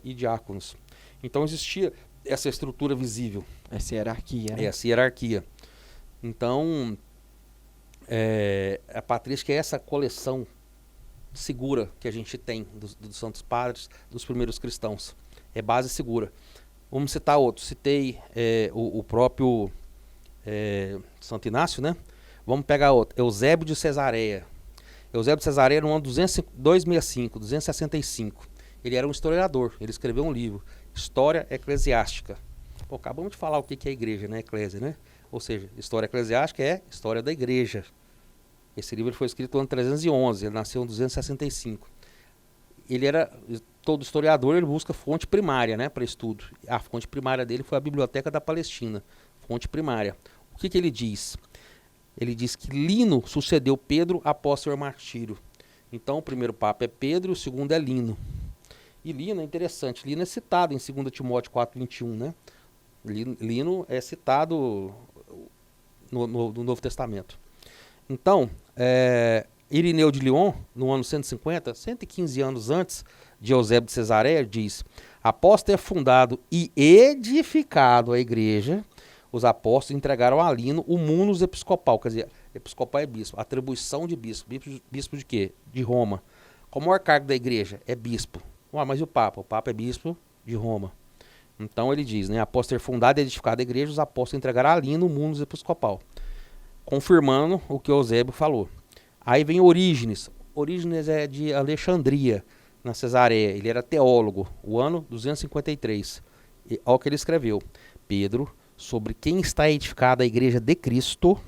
e diáconos. Então existia essa estrutura visível. Essa hierarquia, né? Essa hierarquia. Então, a patrística é essa coleção segura que a gente tem dos santos padres, dos primeiros cristãos. É base segura. Vamos citar outro. Citei o próprio Santo Inácio, né? Vamos pegar outro. Eusébio de Cesareia. Eusébio de Cesareia no ano 265. Ele era um historiador. Ele escreveu um livro, História Eclesiástica. Pô, acabamos de falar o que é a igreja, né? Eclésia, né? Ou seja, História Eclesiástica é história da igreja. Esse livro foi escrito no ano 311. Ele nasceu em 265. Ele era... Todo historiador ele busca fonte primária, né, para estudo. A fonte primária dele foi a Biblioteca da Palestina, fonte primária. O que ele diz? Ele diz que Lino sucedeu Pedro após seu martírio. Então o primeiro Papa é Pedro, o segundo é Lino. E Lino é interessante, Lino é citado em 2 Timóteo 4:21, né? Lino é citado no Novo Testamento. Então, Irineu de Lyon, no ano 150, 115 anos antes de Eusébio de Cesareia, diz: após ter fundado e edificado a igreja, os apóstolos entregaram a Lino o munus episcopal, quer dizer, episcopal é bispo, atribuição de bispo. Bispo de quê? De Roma. Qual o maior cargo da igreja? É bispo. Mas e o Papa? O Papa é bispo de Roma. Então ele diz, né, após ter fundado e edificado a igreja, os apóstolos entregaram a Lino o munus episcopal, confirmando o que Eusébio falou. Aí vem Orígenes. Orígenes é de Alexandria, na Cesareia. Ele era teólogo, o ano 253. E, olha o que ele escreveu. Pedro, sobre quem está edificada a igreja de Cristo,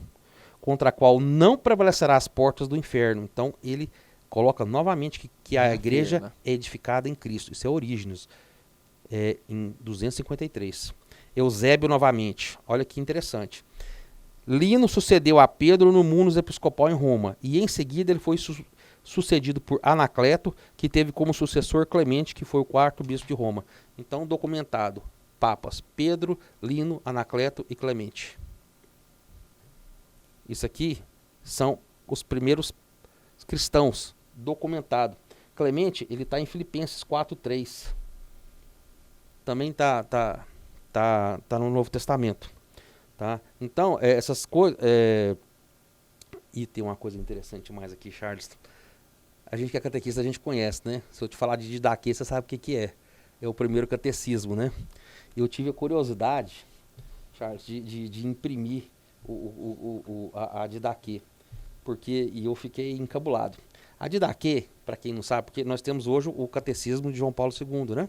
contra a qual não prevalecerá as portas do inferno. Então ele coloca novamente que a igreja é edificada em Cristo. Isso é Orígenes, em 253. Eusébio novamente. Olha que interessante. Lino sucedeu a Pedro no munus episcopal em Roma, e em seguida ele foi sucedido por Anacleto, que teve como sucessor Clemente, que foi o 4º bispo de Roma. Então, documentado, papas Pedro, Lino, Anacleto e Clemente. Isso aqui são os primeiros cristãos, documentado. Clemente, ele está em Filipenses 4:3. Também tá no Novo Testamento. Tá? Então, essas coisas... E tem uma coisa interessante mais aqui, Charles. A gente que é catequista, a gente conhece, né? Se eu te falar de Didaquê, você sabe o que é. É o primeiro catecismo, né? Eu tive a curiosidade, Charles, de imprimir a Didaquê. E eu fiquei encabulado. A Didaquê, para quem não sabe, porque nós temos hoje o Catecismo de João Paulo II, né?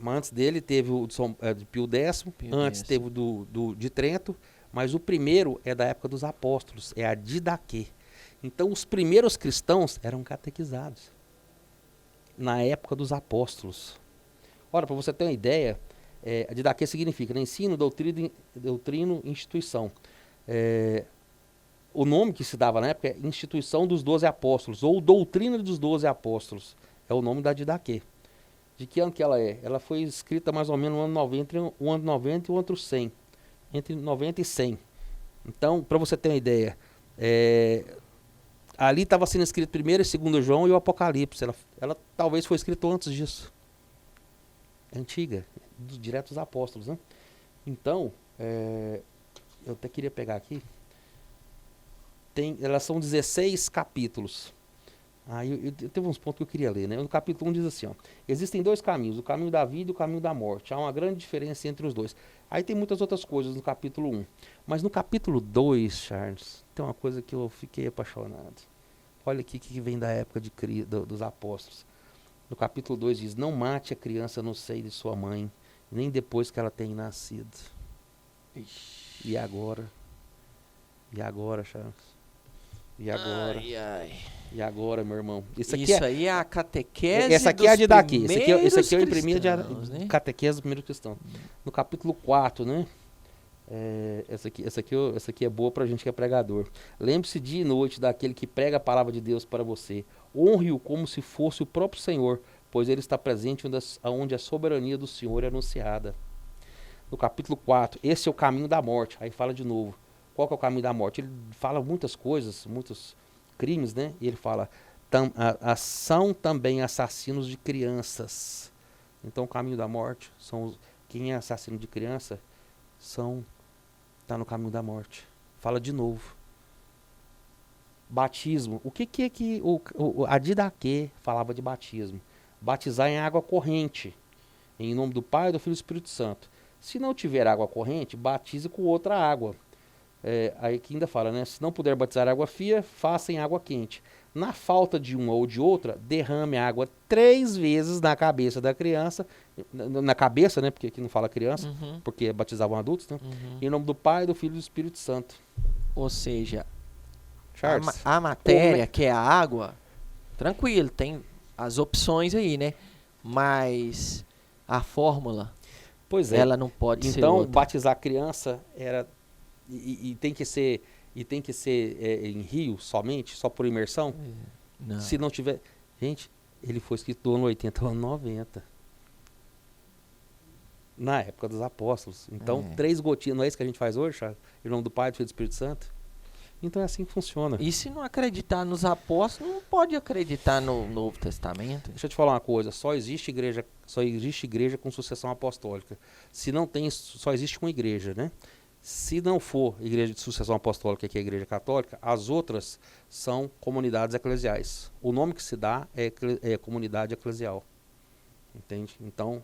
Mas antes dele teve o de Pio X, antes teve o de Trento, mas o primeiro é da época dos apóstolos, é a Didaquê. Então os primeiros cristãos eram catequizados na época dos apóstolos. Ora, para você ter uma ideia, a Didaquê significa, né, ensino, doutrina, instituição. O nome que se dava na época é Instituição dos 12 Apóstolos, ou Doutrina dos 12 Apóstolos. É o nome da Didaquê. De que ano que ela é? Ela foi escrita mais ou menos no ano 90, o ano 90 e o ano 100. Entre 90 e 100. Então, para você ter uma ideia, ali estava sendo escrito 1º e 2º João e o Apocalipse. Ela talvez foi escrito antes disso. É antiga, direto dos apóstolos, né? Então, eu até queria pegar aqui. Elas são 16 capítulos. Aí eu teve uns pontos que eu queria ler, né? No capítulo 1 diz assim, ó: existem 2 caminhos, o caminho da vida e o caminho da morte. Há uma grande diferença entre os dois. Aí tem muitas outras coisas no capítulo 1. Mas no capítulo 2, Charles, tem uma coisa que eu fiquei apaixonado. Olha aqui que vem da época dos apóstolos. No capítulo 2 diz: não mate a criança no seio de sua mãe, nem depois que ela tenha nascido. Ixi. E agora? E agora, Charles? E agora? Ai, ai. E agora, meu irmão? Isso aí é a catequese. Essa aqui é a Didaquê. Esse aqui eu imprimi de né? catequese do primeiro cristão. No capítulo 4, né? Essa aqui é boa pra gente que é pregador. Lembre-se dia e noite daquele que prega a palavra de Deus para você. Honre-o como se fosse o próprio Senhor, pois ele está presente onde a soberania do Senhor é anunciada. No capítulo 4, esse é o caminho da morte. Aí fala de novo. Qual que é o caminho da morte? Ele fala muitas coisas, muitos crimes, né? E ele fala, são também assassinos de crianças. Então o caminho da morte, quem é assassino de criança, está no caminho da morte. Fala de novo. Batismo. O que é que a Didaquê falava de batismo? Batizar em água corrente, em nome do Pai, do Filho e do Espírito Santo. Se não tiver água corrente, batize com outra água. Aí que ainda fala, né? Se não puder batizar água fria, faça em água quente. Na falta de uma ou de outra, derrame a água 3 vezes na cabeça da criança. Na cabeça, né? Porque aqui não fala criança, porque batizavam adultos, né? Em nome do Pai, do Filho e do Espírito Santo. Ou seja, Charles, a matéria, que é a água, tranquilo, tem as opções aí, né? Mas a fórmula, ela não pode ser outra. Então, batizar a criança era... E tem que ser em rio somente, só por imersão? Não. Se não tiver... Gente, ele foi escrito do ano 80 ao ano 90. Na época dos apóstolos. Então, 3 gotinhas, não é isso que a gente faz hoje, Charles? Em nome do Pai, do Filho e do Espírito Santo? Então é assim que funciona. E se não acreditar nos apóstolos, não pode acreditar no Novo Testamento? Deixa eu te falar uma coisa, só existe igreja com sucessão apostólica. Se não tem, só existe uma igreja, né? Se não for igreja de sucessão apostólica, que é a igreja católica, as outras são comunidades eclesiais. O nome que se dá é comunidade eclesial. Entende? Então,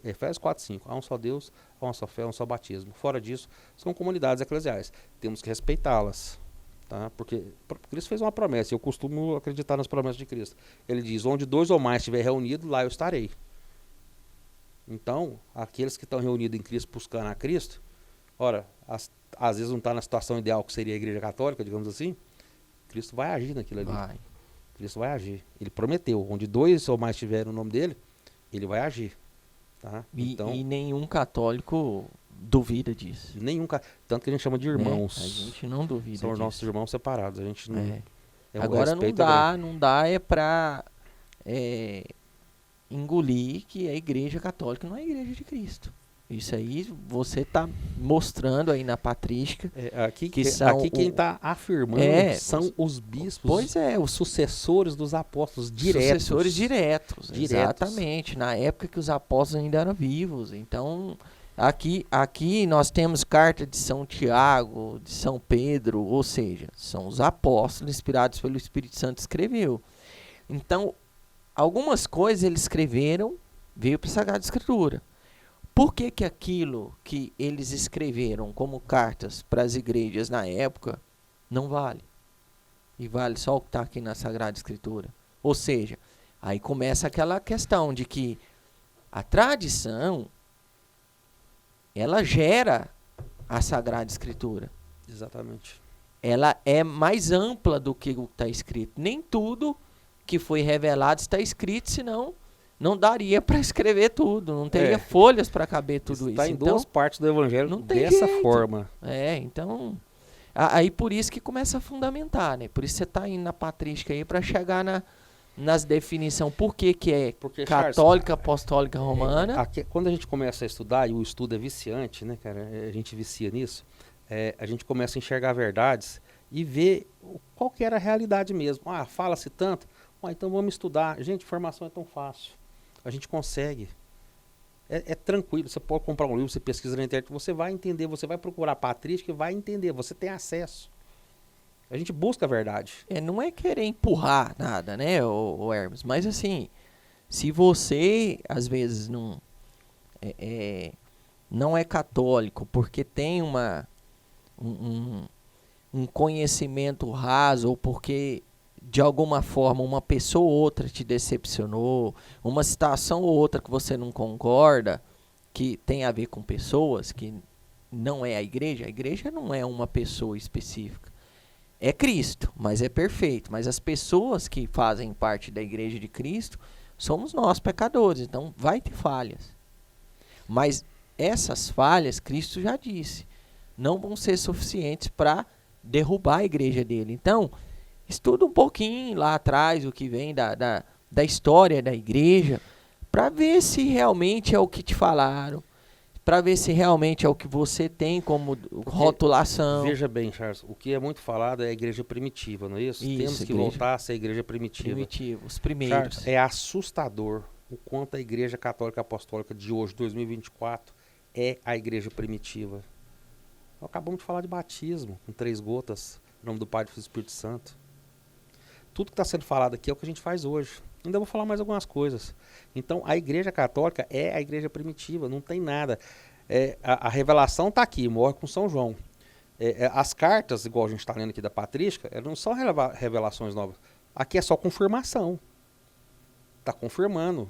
Efésios 4:5. Há um só Deus, há uma só fé, há um só batismo. Fora disso, são comunidades eclesiais. Temos que respeitá-las. Tá? Porque Cristo fez uma promessa, e eu costumo acreditar nas promessas de Cristo. Ele diz, onde 2 ou mais estiver reunido, lá eu estarei. Então, aqueles que estão reunidos em Cristo, buscando a Cristo, ora, às vezes não está na situação ideal que seria a igreja católica, digamos assim, Cristo vai agir naquilo ali. Vai. Cristo vai agir. Ele prometeu, onde 2 ou mais tiverem o nome dele, ele vai agir. Tá? Então, e nenhum católico duvida disso. Tanto que a gente chama de irmãos. A gente não duvida São os disso. nossos irmãos separados. A gente não... Agora não dá pra engolir que a igreja católica não é a igreja de Cristo. Isso aí você está mostrando aí na patrística. Aqui quem está afirmando são os bispos. Pois é, os sucessores dos apóstolos diretos. Sucessores diretos. Exatamente. Na época que os apóstolos ainda eram vivos. Então, aqui nós temos carta de São Tiago, de São Pedro, ou seja, são os apóstolos inspirados pelo Espírito Santo escreveu. Então, algumas coisas eles escreveram, veio para a Sagrada Escritura. Por que aquilo que eles escreveram como cartas para as igrejas na época não vale? E vale só o que está aqui na Sagrada Escritura. Ou seja, aí começa aquela questão de que a tradição, ela gera a Sagrada Escritura. Exatamente. Ela é mais ampla do que o que está escrito. Nem tudo que foi revelado está escrito, senão não daria para escrever tudo. Não teria folhas para caber tudo isso. Está em então, duas partes do Evangelho não tem dessa jeito. forma. Então... Aí por isso que começa a fundamentar, né? Por isso você está indo na patrística aí para chegar nas definições. Por que é Porque, católica, Charles, apostólica romana? Aqui, quando a gente começa a estudar, e o estudo é viciante, né, cara? A gente vicia nisso. A gente começa a enxergar verdades e ver qual que era a realidade mesmo. Ah, fala-se tanto. Então vamos estudar. Gente, formação é tão fácil. A gente consegue. É tranquilo, você pode comprar um livro, você pesquisa na internet, você vai entender, você vai procurar patrística e vai entender, você tem acesso. A gente busca a verdade. Não é querer empurrar nada, né, o Hermes? Mas assim, se você, às vezes, não é católico porque tem um conhecimento raso ou porque, de alguma forma, uma pessoa ou outra te decepcionou, uma situação ou outra que você não concorda, que tem a ver com pessoas, que não é a igreja não é uma pessoa específica. É Cristo, mas é perfeito. Mas as pessoas que fazem parte da igreja de Cristo somos nós, pecadores. Então, vai ter falhas. Mas essas falhas, Cristo já disse, não vão ser suficientes para derrubar a igreja dele. Então, estuda um pouquinho lá atrás o que vem da história da igreja, para ver se realmente é o que te falaram, para ver se realmente é o que você tem como rotulação. Veja bem, Charles, o que é muito falado é a igreja primitiva, não é isso? Temos que voltar a ser a igreja primitiva. Os primeiros. Charles, é assustador o quanto a igreja católica apostólica de hoje, 2024, é a igreja primitiva. Nós acabamos de falar de batismo, com 3 gotas, em nome do Pai e do Espírito Santo. Tudo que está sendo falado aqui é o que a gente faz hoje. Ainda vou falar mais algumas coisas. Então, a igreja católica é a igreja primitiva, não tem nada. A revelação está aqui, morre com São João. As cartas, igual a gente está lendo aqui da patrística, elas não são revelações novas. Aqui é só confirmação. Está confirmando.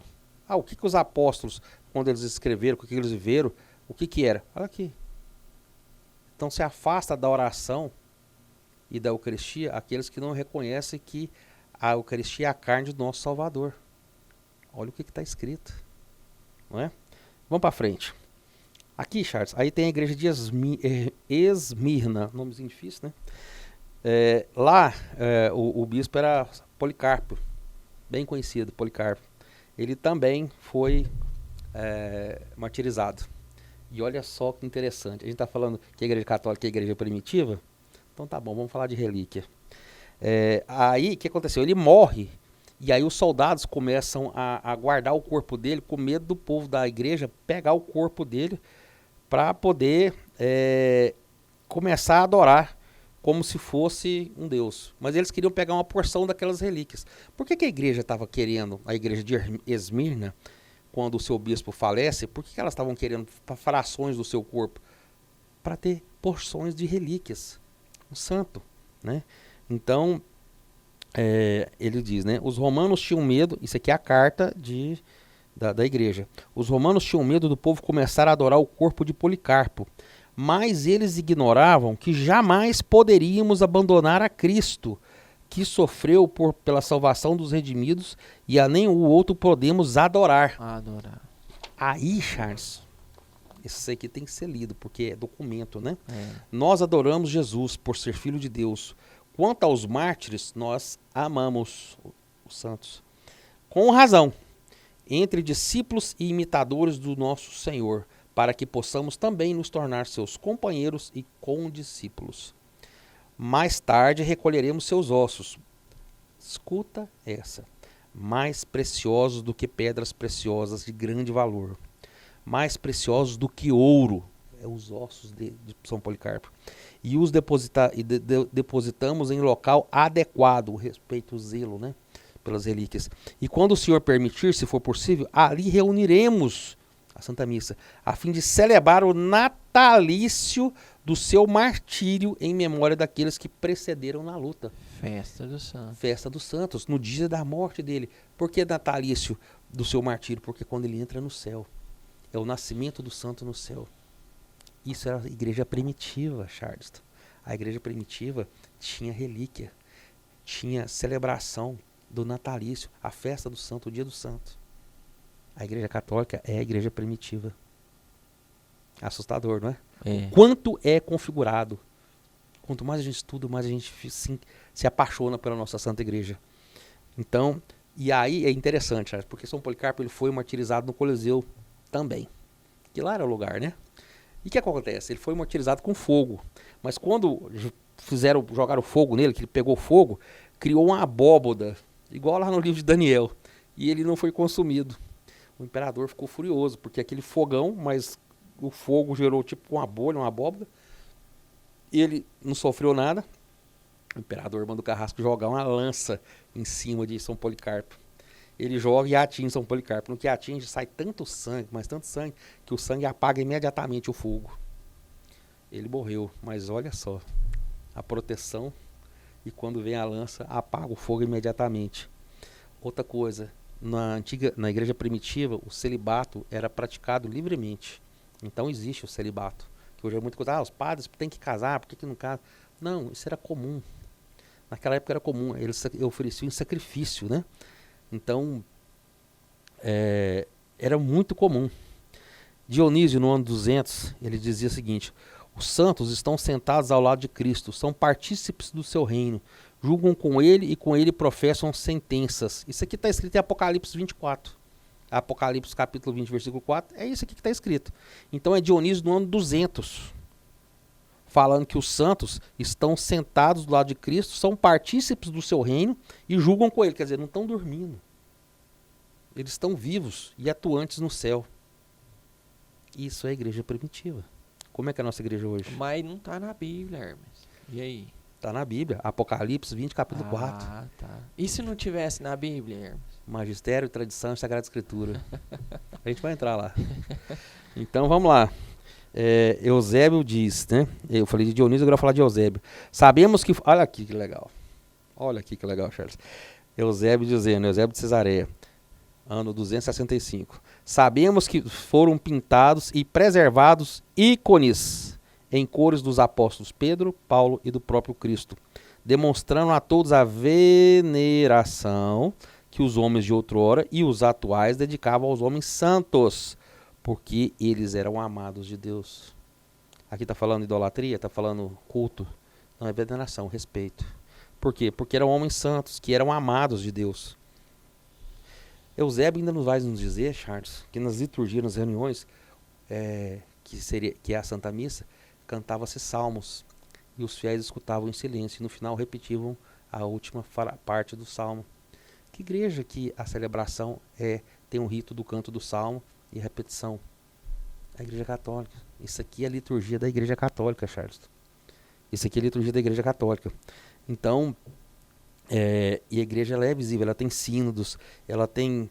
O que os apóstolos, quando eles escreveram, o que eles viveram, o que era? Olha aqui. Então, se afasta da oração e da Eucaristia aqueles que não reconhecem que a Eucaristia é a carne do nosso Salvador. Olha o que está escrito. Não é? Vamos para frente. Aqui, Charles, aí tem a igreja de Esmirna, nomezinho difícil, né? Lá, o bispo era Policarpo, bem conhecido, Policarpo. Ele também foi martirizado. E olha só que interessante, a gente está falando que a igreja católica é a igreja primitiva, então tá bom, vamos falar de relíquia. Aí, o que aconteceu? Ele morre, e aí os soldados começam a guardar o corpo dele, com medo do povo da igreja pegar o corpo dele, para poder começar a adorar como se fosse um deus. Mas eles queriam pegar uma porção daquelas relíquias. Por que a igreja estava querendo, a igreja de Esmirna, quando o seu bispo falece, por que elas estavam querendo frações do seu corpo? Para ter porções de relíquias. Um santo, né? Então, ele diz, né? Os romanos tinham medo, isso aqui é a carta da igreja. Os romanos tinham medo do povo começar a adorar o corpo de Policarpo, mas eles ignoravam que jamais poderíamos abandonar a Cristo, que sofreu pela salvação dos redimidos, e a nenhum outro podemos adorar. Aí, Charles, isso aqui tem que ser lido, porque é documento, né? Nós adoramos Jesus por ser filho de Deus. Quanto aos mártires, nós amamos os santos. Com razão, entre discípulos e imitadores do nosso Senhor, para que possamos também nos tornar seus companheiros e condiscípulos. Mais tarde recolheremos seus ossos. Escuta essa. Mais preciosos do que pedras preciosas de grande valor. Mais preciosos do que ouro. Os ossos de São Policarpo. E os depositamos em local adequado. O respeito, o zelo, né? Pelas relíquias. E quando o Senhor permitir, se for possível, ali reuniremos a Santa Missa, a fim de celebrar o natalício do seu martírio em memória daqueles que precederam na luta. Festa do Santo. Festa dos Santos, no dia da morte dele. Por que natalício do seu martírio? Porque quando ele entra no céu, é o nascimento do santo no céu. Isso era a igreja primitiva, Charles. A igreja primitiva tinha relíquia, tinha celebração do natalício, a festa do santo, o dia do santo. A igreja católica é a igreja primitiva. Assustador, não é? É. Quanto é configurado. Quanto mais a gente estuda, mais a gente se apaixona pela nossa Santa Igreja. Então, e aí é interessante, Charles, porque São Policarpo ele foi martirizado no Coliseu também. Que lá era o lugar, né? E o que acontece? Ele foi martirizado com fogo. Mas quando jogaram fogo nele, que ele pegou fogo, criou uma abóboda, igual lá no livro de Daniel. E ele não foi consumido. O imperador ficou furioso, porque aquele fogão, mas o fogo gerou tipo uma bolha, uma abóboda. E ele não sofreu nada. O imperador manda o Carrasco jogar uma lança em cima de São Policarpo. Ele joga e atinge São Policarpo. No que atinge, sai tanto sangue, mas tanto sangue, que o sangue apaga imediatamente o fogo. Ele morreu, mas olha só, a proteção, e quando vem a lança, apaga o fogo imediatamente. Outra coisa, na igreja primitiva, o celibato era praticado livremente. Então existe o celibato. Que hoje é muita coisa, os padres têm que casar, por que não casam? Não, isso era comum. Naquela época era comum, eles ofereciam em sacrifício, né? Então, era muito comum. Dionísio, no ano 200, ele dizia o seguinte: os santos estão sentados ao lado de Cristo, são partícipes do seu reino, julgam com ele e com ele professam sentenças. Isso aqui está escrito em Apocalipse 24. Apocalipse capítulo 20, versículo 4, é isso aqui que está escrito. Então é Dionísio no ano 200, falando que os santos estão sentados do lado de Cristo, são partícipes do seu reino e julgam com ele. Quer dizer, não estão dormindo. Eles estão vivos e atuantes no céu. Isso é a igreja primitiva. Como é que é a nossa igreja hoje? Mas não tá na Bíblia, Hermes. E aí? Está na Bíblia, Apocalipse 20, capítulo 4. Ah, tá. E se não tivesse na Bíblia, Hermes? Magistério, tradição e Sagrada Escritura. A gente vai entrar lá. Então vamos lá. Eusébio diz, né? Eu falei de Dionísio, agora eu vou falar de Eusébio. Sabemos que... Olha aqui que legal. Olha aqui que legal, Charles. Eusébio dizendo, Eusébio de Cesareia, ano 265. Sabemos que foram pintados e preservados ícones em cores dos apóstolos Pedro, Paulo e do próprio Cristo, demonstrando a todos a veneração que os homens de outrora e os atuais dedicavam aos homens santos, porque eles eram amados de Deus. Aqui está falando idolatria, está falando culto. Não, é veneração, respeito. Por quê? Porque eram homens santos, que eram amados de Deus. Eusébio ainda nos vai nos dizer, Charles, que nas liturgias, nas reuniões, que é a Santa Missa, cantava-se salmos, e os fiéis escutavam em silêncio, e no final repetiam a última parte do salmo. Que igreja que a celebração tem um rito do canto do salmo e repetição? A igreja católica. Isso aqui é a liturgia da igreja católica, Charles. Isso aqui é a liturgia da igreja católica. Então, e a igreja ela é visível, ela tem sínodos, ela tem,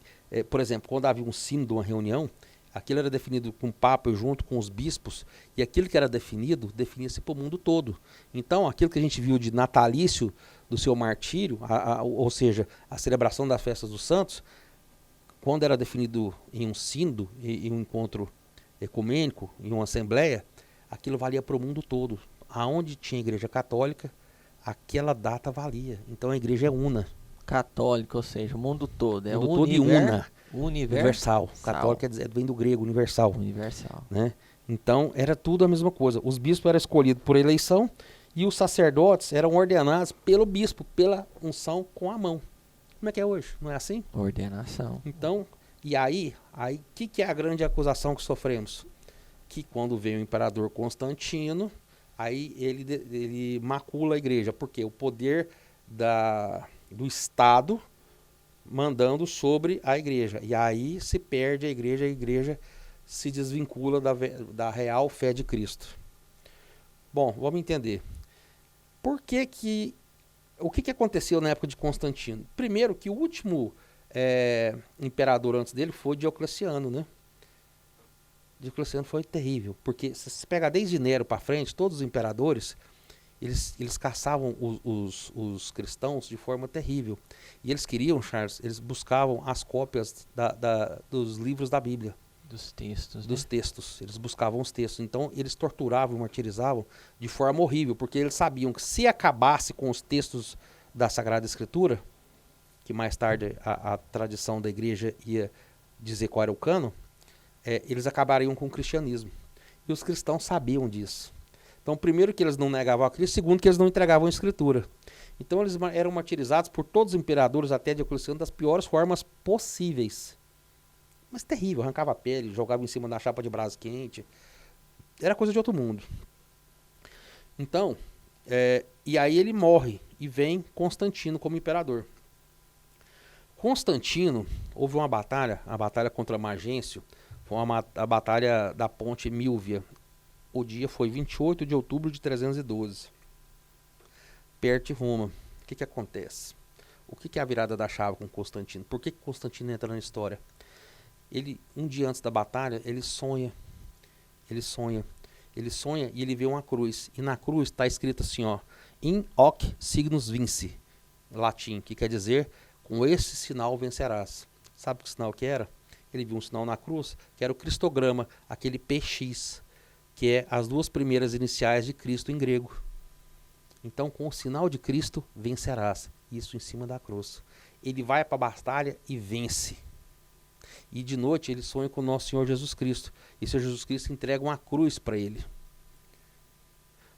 por exemplo, quando havia um sínodo, uma reunião, aquilo era definido com o Papa junto com os bispos, e aquilo que era definido, definia-se para o mundo todo. Então, aquilo que a gente viu de natalício do seu martírio, ou seja, a celebração das festas dos santos, quando era definido em um sínodo, em um encontro ecumênico, em uma assembleia, aquilo valia para o mundo todo. Aonde tinha igreja católica, aquela data valia. Então a igreja é una. Católico, ou seja, o mundo todo. O mundo todo e una. Universal. Universal. Católico vem do grego, universal. Universal. Né? Então era tudo a mesma coisa. Os bispos eram escolhidos por eleição e os sacerdotes eram ordenados pelo bispo, pela unção com a mão. Como é que é hoje? Não é assim? Ordenação. Então, e aí que é a grande acusação que sofremos? Que quando veio o imperador Constantino, aí ele macula a igreja, porque o poder do Estado mandando sobre a igreja. E aí se perde a igreja se desvincula da real fé de Cristo. Bom, vamos entender. O que aconteceu na época de Constantino? Primeiro que o último imperador antes dele foi Diocleciano, né? Diocleciano foi terrível, porque se você pegar desde Nero para frente, todos os imperadores, eles caçavam os cristãos de forma terrível. E eles queriam, Charles, eles buscavam as cópias dos livros da Bíblia. Dos textos. Dos textos. Eles buscavam os textos. Então, eles torturavam e martirizavam de forma horrível, porque eles sabiam que se acabasse com os textos da Sagrada Escritura, que mais tarde a tradição da igreja ia dizer qual era o cânon, eles acabariam com o cristianismo. E os cristãos sabiam disso. Então, primeiro que eles não negavam a Cristo, segundo que eles não entregavam a Escritura. Então, eles eram martirizados por todos os imperadores, até Diocleciano, das piores formas possíveis. Mas terrível, arrancava a pele, jogava em cima da chapa de brasa quente. Era coisa de outro mundo. Então, e aí ele morre e vem Constantino como imperador. Constantino, houve uma batalha, a batalha contra Magêncio, foi a batalha da ponte Milvia. O dia foi 28 de outubro de 312, perto de Roma. O que acontece? O que é a virada da chave com Constantino? Por que Constantino entra na história? Ele, um dia antes da batalha, ele sonha e ele vê uma cruz. E na cruz está escrito assim, ó, in hoc signus vinci, latim, que quer dizer, com esse sinal vencerás. Sabe que sinal que era? Ele viu um sinal na cruz, que era o cristograma, aquele PX, que é as duas primeiras iniciais de Cristo em grego. Então, com o sinal de Cristo, vencerás. Isso em cima da cruz. Ele vai para a batalha e vence. E de noite ele sonha com o nosso Senhor Jesus Cristo. E o Senhor Jesus Cristo entrega uma cruz para ele.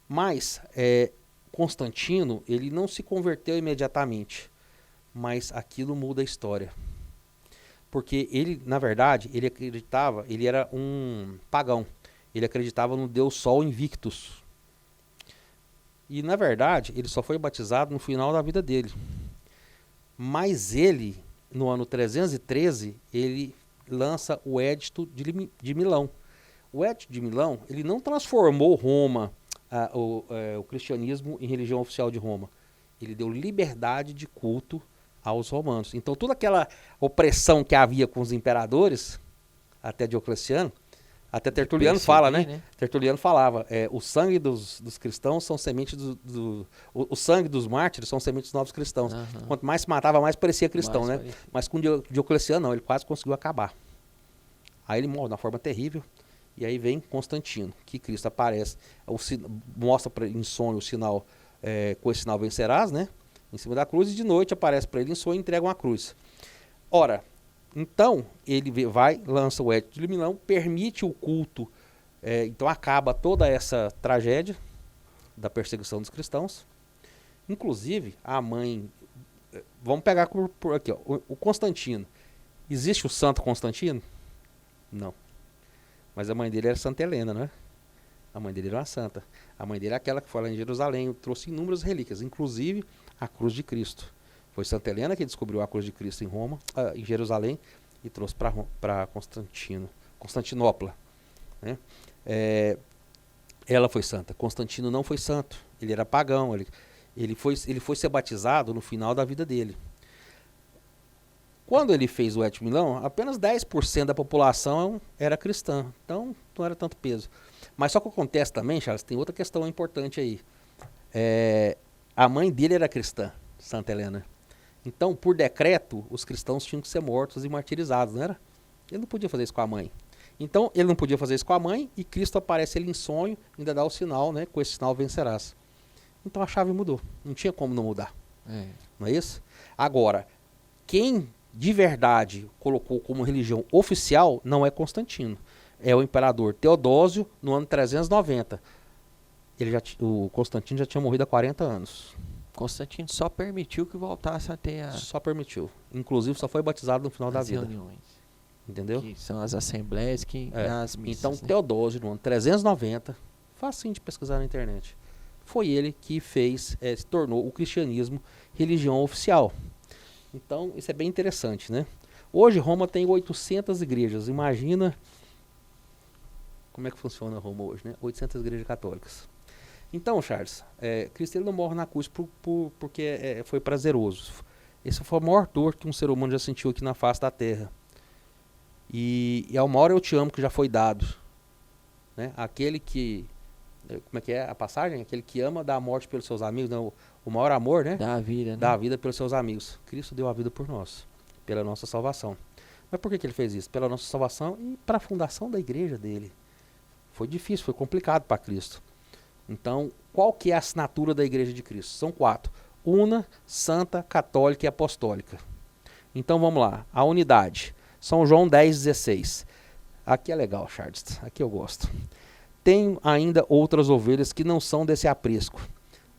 Mas Constantino, ele não se converteu imediatamente. Mas aquilo muda a história. Porque ele, na verdade, ele era um pagão. Ele acreditava no Deus Sol Invictus. E, na verdade, ele só foi batizado no final da vida dele. Mas ele, no ano 313, ele lança o Edito de Milão. O Edito de Milão, ele não transformou Roma, o cristianismo, em religião oficial de Roma. Ele deu liberdade de culto aos romanos. Então, toda aquela opressão que havia com os imperadores, até Diocleciano, até Tertuliano fala, né? Tertuliano falava, o sangue dos cristãos são sementes o sangue dos mártires são sementes dos novos cristãos. Uhum. Quanto mais se matava, mais parecia cristão, né? Mas com Diocleciano não, ele quase conseguiu acabar. Aí ele morre de uma forma terrível, e aí vem Constantino, que Cristo aparece, mostra em sonho o sinal, com esse sinal vencerás, né? Em cima da cruz, e de noite aparece para ele em sonho e entrega uma cruz. Ora, então, ele vai, lança o Edito de Milão, permite o culto, então acaba toda essa tragédia da perseguição dos cristãos. Inclusive, a mãe, vamos pegar por aqui, ó, o Constantino. Existe o Santo Constantino? Não. Mas a mãe dele era Santa Helena, não é? A mãe dele era uma santa. A mãe dele é aquela que foi lá em Jerusalém, trouxe inúmeras relíquias, inclusive a cruz de Cristo. Foi Santa Helena que descobriu a cruz de Cristo em Jerusalém e trouxe para Constantinopla. Né? Ela foi santa. Constantino não foi santo. Ele era pagão. Ele foi ser batizado no final da vida dele. Quando ele fez o Edito de Milão, apenas 10% da população era cristã. Então, não era tanto peso. Mas só que acontece também, Charles, tem outra questão importante aí. A mãe dele era cristã, Santa Helena. Então, por decreto, os cristãos tinham que ser mortos e martirizados, não era? Ele não podia fazer isso com a mãe. Então, ele não podia fazer isso com a mãe, e Cristo aparece ele em sonho, ainda dá o sinal, né? Com esse sinal vencerás. Então a chave mudou. Não tinha como não mudar. Não é isso? Agora, quem de verdade colocou como religião oficial não é Constantino. É o imperador Teodósio, no ano 390. O Constantino já tinha morrido há 40 anos. Constantino só permitiu que voltasse a ter Só permitiu. Inclusive, só foi batizado no final da vida. Reuniões. Entendeu? Que são as assembleias, as missas. Então, né? Teodósio, no ano 390, facinho de pesquisar na internet, foi ele que se tornou o cristianismo religião oficial. Então, isso é bem interessante, né? Hoje, Roma tem 800 igrejas. Imagina como é que funciona Roma hoje, né? 800 igrejas católicas. Então, Charles, Cristo ele não morre na cruz porque foi prazeroso. Esse foi a maior dor que um ser humano já sentiu aqui na face da terra. E ao maior eu te amo que já foi dado. Né? Aquele que como é que é a passagem? Aquele que ama dá a morte pelos seus amigos, não, o maior amor, né? Da vida, né? Dá a vida pelos seus amigos. Cristo deu a vida por nós, pela nossa salvação. Mas por que ele fez isso? Pela nossa salvação e para a fundação da igreja dele. Foi difícil, foi complicado para Cristo. Então, qual que é a assinatura da igreja de Cristo? São 4. Una, santa, católica e apostólica. Então vamos lá, a unidade. São João 10,16. Aqui é legal, Charles, aqui eu gosto. Tenho ainda outras ovelhas que não são desse aprisco.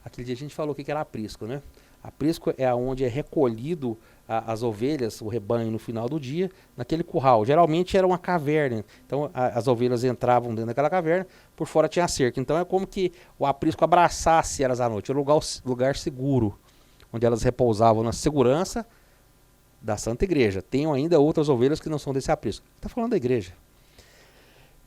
Aquele dia a gente falou o que era aprisco, né? Aprisco é onde é recolhido as ovelhas, o rebanho no final do dia, naquele curral. Geralmente era uma caverna, então as ovelhas entravam dentro daquela caverna, por fora tinha cerca. Então é como que o aprisco abraçasse elas à noite, era um lugar seguro, onde elas repousavam na segurança da Santa Igreja. Tenho ainda outras ovelhas que não são desse aprisco. Está falando da igreja.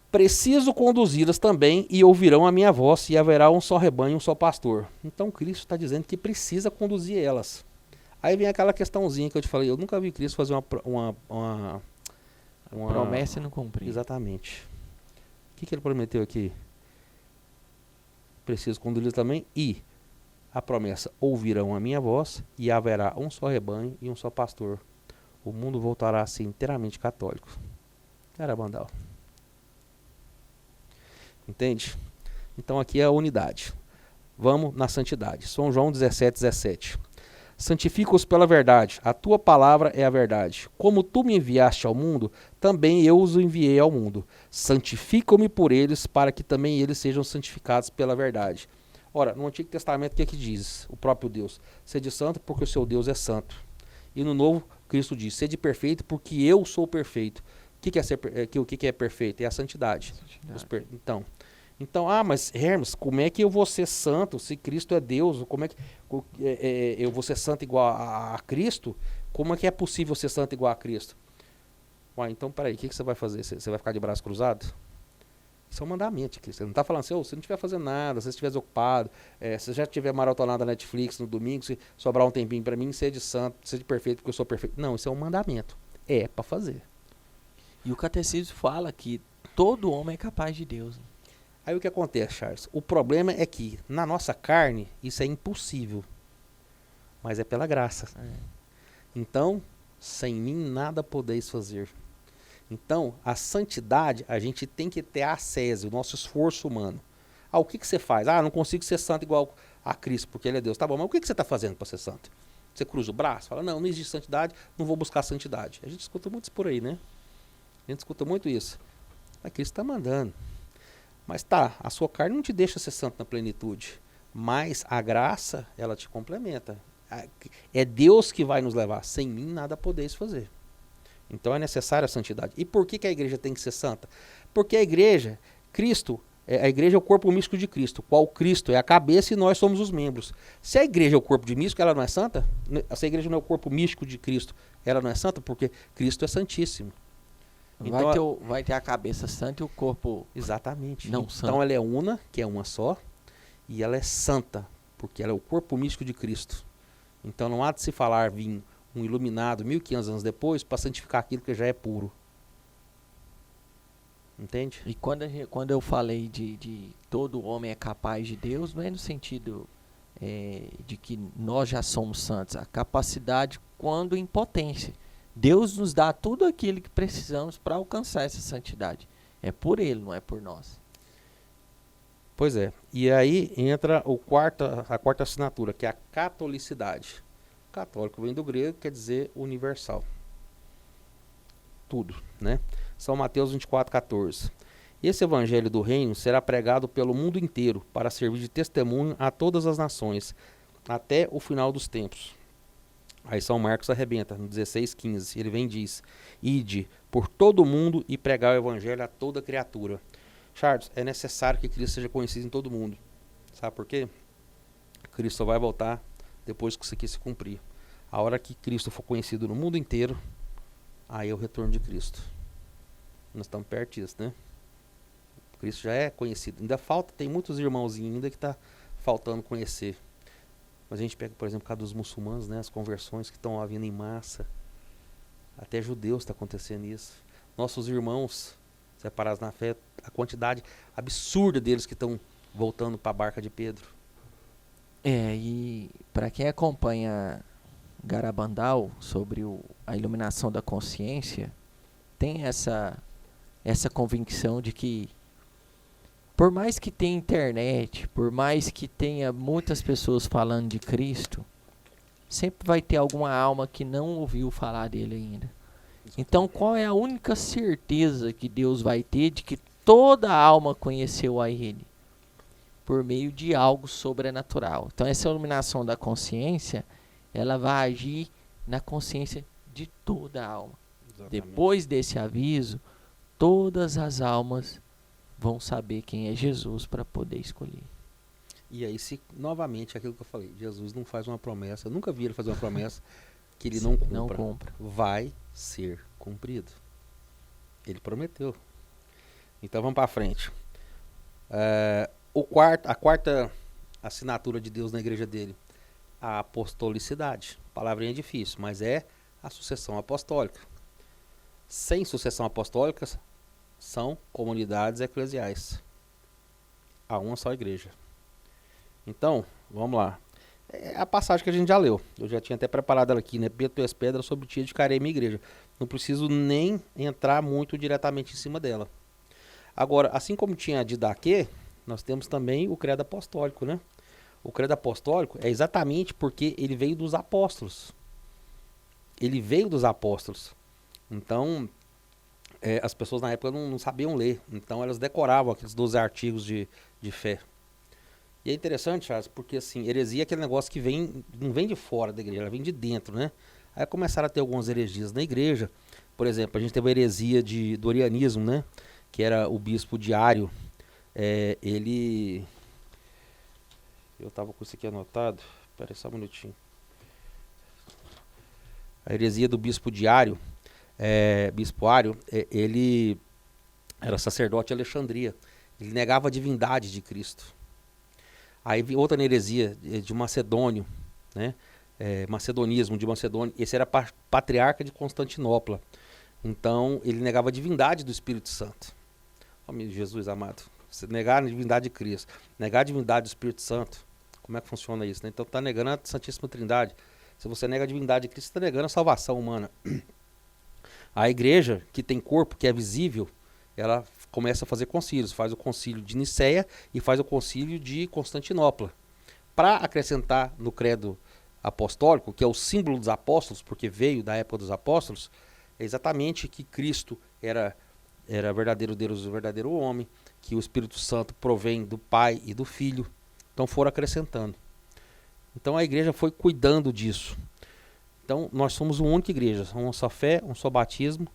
Preciso conduzi-las também e ouvirão a minha voz e haverá um só rebanho, um só pastor. Então Cristo está dizendo que precisa conduzir elas. Aí vem aquela questãozinha que eu te falei, eu nunca vi Cristo fazer uma promessa e não cumprir. Exatamente. O que ele prometeu aqui? Preciso conduzi-las também e a promessa, ouvirão a minha voz e haverá um só rebanho e um só pastor. O mundo voltará a ser inteiramente católico. Era Bandal. Entende? Então aqui é a unidade. Vamos na santidade. São João 17:17. Santifica-os pela verdade. A tua palavra é a verdade. Como tu me enviaste ao mundo, também eu os enviei ao mundo. Santifica-me por eles, para que também eles sejam santificados pela verdade. Ora, no Antigo Testamento, o que é que diz o próprio Deus? Sede santo, porque o seu Deus é santo. E no Novo, Cristo diz, sede perfeito, porque eu sou perfeito. O que é perfeito? É a santidade. Então, mas Hermes, como é que eu vou ser santo se Cristo é Deus? Como é que eu vou ser santo igual a Cristo? Como é que é possível ser santo igual a Cristo? Ué, então, peraí, o que você vai fazer? Você vai ficar de braço cruzado? Isso é um mandamento de Cristo. Ele não está falando assim, se não estiver fazendo nada, se você estiver ocupado, se já estiver maratonado na Netflix no domingo, se sobrar um tempinho para mim, seja santo, seja perfeito, porque eu sou perfeito. Não, isso é um mandamento. É para fazer. E o catecismo fala que todo homem é capaz de Deus. Aí o que acontece, Charles? O problema é que na nossa carne isso é impossível. Mas é pela graça. Então, sem mim nada podeis fazer. Então, a santidade, a gente tem que ter a ascese, o nosso esforço humano. O que você faz? Não consigo ser santo igual a Cristo, porque ele é Deus. Tá bom, mas o que você está fazendo para ser santo? Você cruza o braço? Fala, não existe santidade, não vou buscar santidade. A gente escuta muito isso por aí, né? A gente escuta muito isso. Mas Cristo está mandando. Mas a sua carne não te deixa ser santo na plenitude. Mas a graça, ela te complementa. É Deus que vai nos levar. Sem mim nada podeis fazer. Então é necessária a santidade. E por que a igreja tem que ser santa? Porque a igreja, a igreja é o corpo místico de Cristo. Qual Cristo é a cabeça e nós somos os membros. Se a igreja é o corpo de místico, ela não é santa? Se a igreja não é o corpo místico de Cristo, ela não é santa? Porque Cristo é santíssimo. Então, vai ter a cabeça santa e o corpo exatamente. não então santo. Ela é una, que é uma só, e ela é santa, porque ela é o corpo místico de Cristo. Então não há de se falar vir um iluminado 1500 anos depois para santificar aquilo que já é puro. Entende? E quando eu falei de todo homem é capaz de Deus, não é no sentido de que nós já somos santos. A capacidade quando em potência. Deus nos dá tudo aquilo que precisamos para alcançar essa santidade. É por Ele, não é por nós. Pois é. E aí entra a quarta assinatura, que é a catolicidade. Católico vem do grego, quer dizer universal. Tudo, né? São Mateus 24:14. Esse evangelho do reino será pregado pelo mundo inteiro para servir de testemunho a todas as nações, até o final dos tempos. Aí São Marcos arrebenta, no 16:15, ele vem e diz, ide por todo o mundo e pregar o evangelho a toda criatura. Charles, é necessário que Cristo seja conhecido em todo mundo. Sabe por quê? Cristo só vai voltar depois que isso aqui se cumprir. A hora que Cristo for conhecido no mundo inteiro, aí é o retorno de Cristo. Nós estamos perto disso, né? Cristo já é conhecido. Ainda falta, tem muitos irmãozinhos ainda que está faltando conhecer. Mas a gente pega, por exemplo, por causa dos muçulmanos, né, as conversões que estão vindo em massa. Até judeus está acontecendo isso. Nossos irmãos separados na fé, a quantidade absurda deles que estão voltando para a barca de Pedro. E para quem acompanha Garabandal sobre a iluminação da consciência, tem essa convicção de que, por mais que tenha internet, por mais que tenha muitas pessoas falando de Cristo, sempre vai ter alguma alma que não ouviu falar dele ainda. Então, qual é a única certeza que Deus vai ter de que toda alma conheceu a Ele? Por meio de algo sobrenatural. Então, essa iluminação da consciência, ela vai agir na consciência de toda a alma. Exatamente. Depois desse aviso, todas as almas vão saber quem é Jesus para poder escolher. E aí, se novamente aquilo que eu falei, Jesus não faz uma promessa, eu nunca vi ele fazer uma promessa que ele não cumpra. Vai ser cumprido. Ele prometeu. Então vamos para frente. A quarta assinatura de Deus na igreja dele, a apostolicidade. Palavrinha difícil, mas é a sucessão apostólica. Sem sucessão apostólica, são comunidades eclesiais. Há uma só igreja. Então, vamos lá. É a passagem que a gente já leu. Eu já tinha até preparado ela aqui, né? Pedro e as pedras sobre o dia de carei minha igreja. Não preciso nem entrar muito diretamente em cima dela. Agora, assim como tinha a Didaquê, nós temos também o credo apostólico, né? O credo apostólico é exatamente porque ele veio dos apóstolos. Ele veio dos apóstolos. Então, as pessoas na época não sabiam ler. Então, elas decoravam aqueles 12 artigos de fé. E é interessante, Charles, porque assim, heresia é aquele negócio que não vem de fora da igreja, ela vem de dentro, né? Aí começaram a ter algumas heresias na igreja. Por exemplo, a gente teve a heresia do arianismo, né? Que era o bispo Diário. Eu tava com isso aqui anotado. Espera aí só um minutinho. A heresia do bispo Diário, bispo Ário, ele era sacerdote de Alexandria. Ele negava a divindade de Cristo. Aí outra heresia de Macedônio, né? Macedonismo de Macedônia. Esse era patriarca de Constantinopla. Então, ele negava a divindade do Espírito Santo. Oh, meu Jesus amado. Você negar a divindade de Cristo, negar a divindade do Espírito Santo, como é que funciona isso, né? Então, está negando a Santíssima Trindade. Se você nega a divindade de Cristo, você está negando a salvação humana. A igreja, que tem corpo, que é visível, ela começa a fazer concílios. Faz o concílio de Nicéia e faz o concílio de Constantinopla. Para acrescentar no credo apostólico, que é o símbolo dos apóstolos, porque veio da época dos apóstolos, é exatamente que Cristo era verdadeiro Deus e verdadeiro homem, que o Espírito Santo provém do Pai e do Filho. Então foram acrescentando. Então a igreja foi cuidando disso. Então nós somos uma única igreja, uma só fé, um só batismo,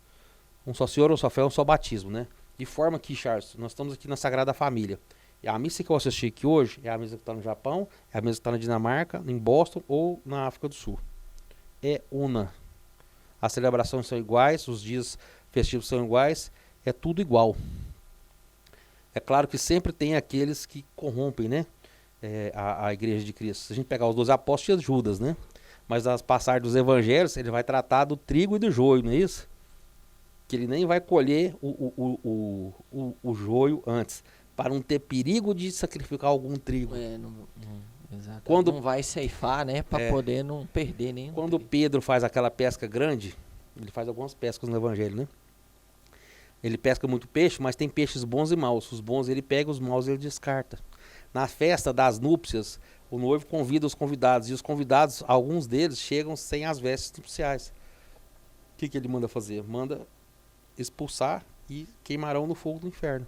um só Senhor, uma só fé, um só batismo, né? De forma que, Charles, nós estamos aqui na Sagrada Família. E a missa que eu assisti aqui hoje é a missa que está no Japão, é a missa que está na Dinamarca, em Boston ou na África do Sul. É una. As celebrações são iguais, os dias festivos são iguais, é tudo igual. É claro que sempre tem aqueles que corrompem, né? A igreja de Cristo. Se a gente pegar os 12 apóstolos, tinha Judas, né? Mas nas passagens dos evangelhos, ele vai tratar do trigo e do joio, não é isso? Que ele nem vai colher o joio antes, para não ter perigo de sacrificar algum trigo. Exato. Quando não vai ceifar, né? Para poder não perder nenhum. Quando Pedro faz aquela pesca grande, ele faz algumas pescas no evangelho, né? Ele pesca muito peixe, mas tem peixes bons e maus. Os bons ele pega, os maus ele descarta. Na festa das núpcias, o noivo convida os convidados. E os convidados, alguns deles, chegam sem as vestes nupciais. O que ele manda fazer? Manda expulsar e queimarão no fogo do inferno.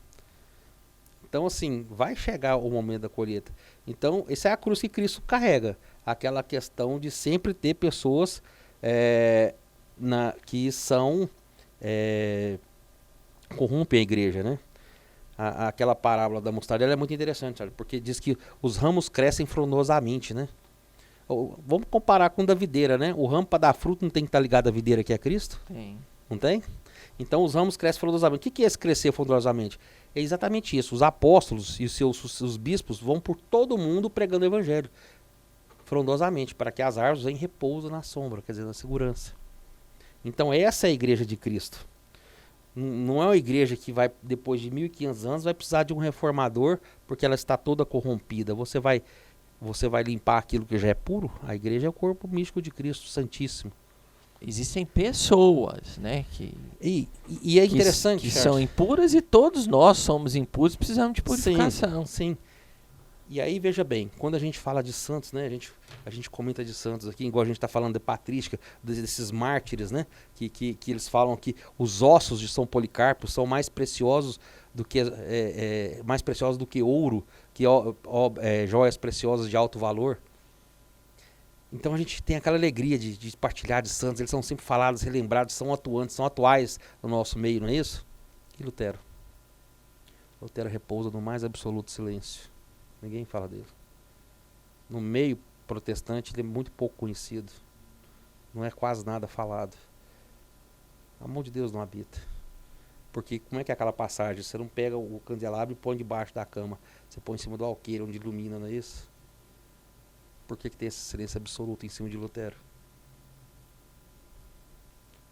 Então, assim, vai chegar o momento da colheita. Então, essa é a cruz que Cristo carrega. Aquela questão de sempre ter pessoas que são... corrompem a igreja, né? Aquela parábola da mostarda é muito interessante, sabe? Porque diz que os ramos crescem frondosamente, né? Vamos comparar com da videira, né? O ramo para dar fruto não tem que estar ligado à videira que é Cristo? Tem. Não tem? Então os ramos crescem frondosamente. O que é esse crescer frondosamente? É exatamente isso. Os apóstolos e os bispos vão por todo mundo pregando o evangelho frondosamente, para que as árvores em repouso na sombra, quer dizer, na segurança. Então essa é a igreja de Cristo. Não é uma igreja que vai, depois de 1.500 anos, vai precisar de um reformador, porque ela está toda corrompida. Você vai limpar aquilo que já é puro? A igreja é o corpo místico de Cristo Santíssimo. Existem pessoas, né, E é interessante, que Charles. são impuras, e todos nós somos impuros e precisamos de purificação. Sim. E aí, veja bem, quando a gente fala de santos, né, a gente comenta de santos aqui, igual a gente está falando de patrística, desses mártires, né, que eles falam que os ossos de São Policarpo são mais preciosos do que, ouro, que joias preciosas de alto valor. Então a gente tem aquela alegria de partilhar de santos, eles são sempre falados, relembrados, são atuantes, são atuais no nosso meio, não é isso? E Lutero? Lutero repousa no mais absoluto silêncio. Ninguém fala dele. No meio protestante ele é muito pouco conhecido. Não é quase nada falado. O amor de Deus não habita. Porque como é que é aquela passagem? Você não pega o candelabro e põe debaixo da cama. Você põe em cima do alqueire onde ilumina, não é isso? Por que tem essa silêncio absoluto em cima de Lutero?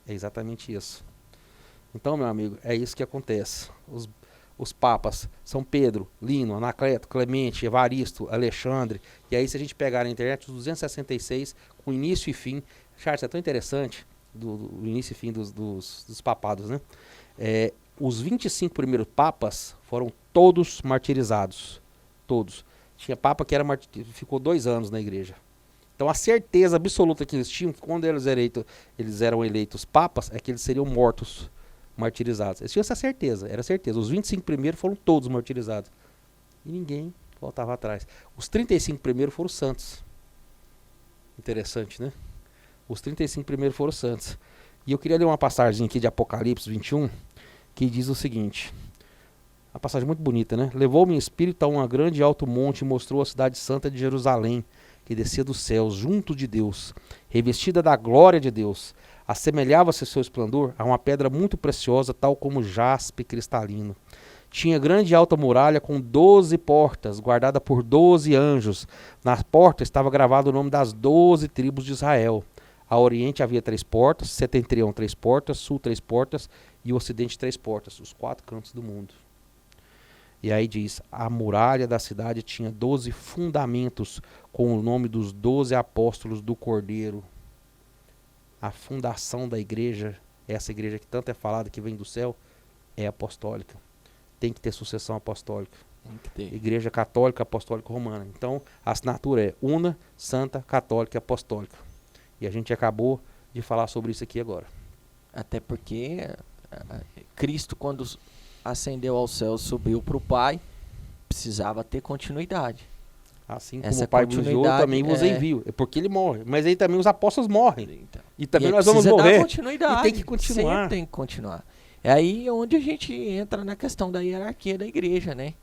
É exatamente isso. Então, meu amigo, é isso que acontece. Os papas, São Pedro, Lino, Anacleto, Clemente, Evaristo, Alexandre. E aí, se a gente pegar na internet, os 266, com início e fim. Charles, é tão interessante, do início e fim dos papados, né? Os 25 primeiros papas foram todos martirizados. Todos. Tinha papa que ficou 2 anos na igreja. Então a certeza absoluta que eles tinham, que quando eles eram eleitos papas, é que eles seriam mortos, martirizados. Eles tinham essa certeza, era certeza. Os 25 primeiros foram todos martirizados. E ninguém voltava atrás. Os 35 primeiros foram santos. Interessante, né? Os 35 primeiros foram santos. E eu queria ler uma passagem aqui de Apocalipse 21, que diz o seguinte... Uma passagem muito bonita, né? Levou-me em espírito a um grande e alto monte e mostrou a cidade santa de Jerusalém, que descia dos céus, junto de Deus, revestida da glória de Deus. Assemelhava-se seu esplendor a uma pedra muito preciosa, tal como jaspe cristalino. Tinha grande e alta muralha com 12 portas, guardada por 12 anjos. Na porta estava gravado o nome das 12 tribos de Israel. A oriente havia 3 portas, setentrião 3 portas, sul 3 portas e o ocidente 3 portas, os 4 cantos do mundo. E aí diz, a muralha da cidade tinha 12 fundamentos com o nome dos 12 apóstolos do Cordeiro. A fundação da igreja, essa igreja que tanto é falada, que vem do céu, é apostólica. Tem que ter sucessão apostólica. Tem que ter. Igreja católica, apostólica romana. Então, a assinatura é una, santa, católica e apostólica. E a gente acabou de falar sobre isso aqui agora. Até porque Cristo, quando ascendeu ao céu, subiu para o Pai, precisava ter continuidade. Assim como Essa o Pai vos enviou, eu também vos envio. É porque ele morre. Mas aí também os apóstolos morrem. Então, E também e nós vamos precisa dar morrer. continuidade. E tem que continuar. Sempre tem que continuar. É aí onde a gente entra na questão da hierarquia da igreja, né?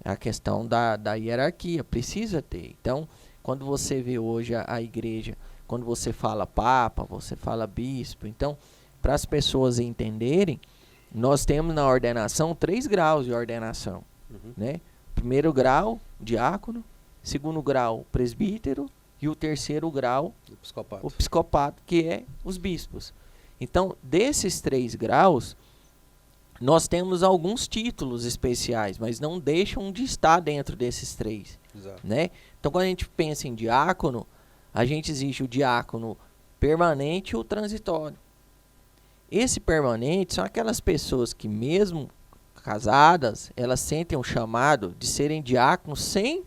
A questão da hierarquia. Precisa ter. Então, quando você vê hoje a igreja, quando você fala papa, você fala bispo. Então, para as pessoas entenderem, nós temos na ordenação 3 graus de ordenação, né? Primeiro grau, diácono, segundo grau, presbítero, e o terceiro grau, o episcopado, que é os bispos. Então, desses 3 graus, nós temos alguns títulos especiais, mas não deixam de estar dentro desses 3. Exato. Né? Então, quando a gente pensa em diácono, a gente exige o diácono permanente e o transitório. Esse permanente são aquelas pessoas que, mesmo casadas, elas sentem o chamado de serem diáconos sem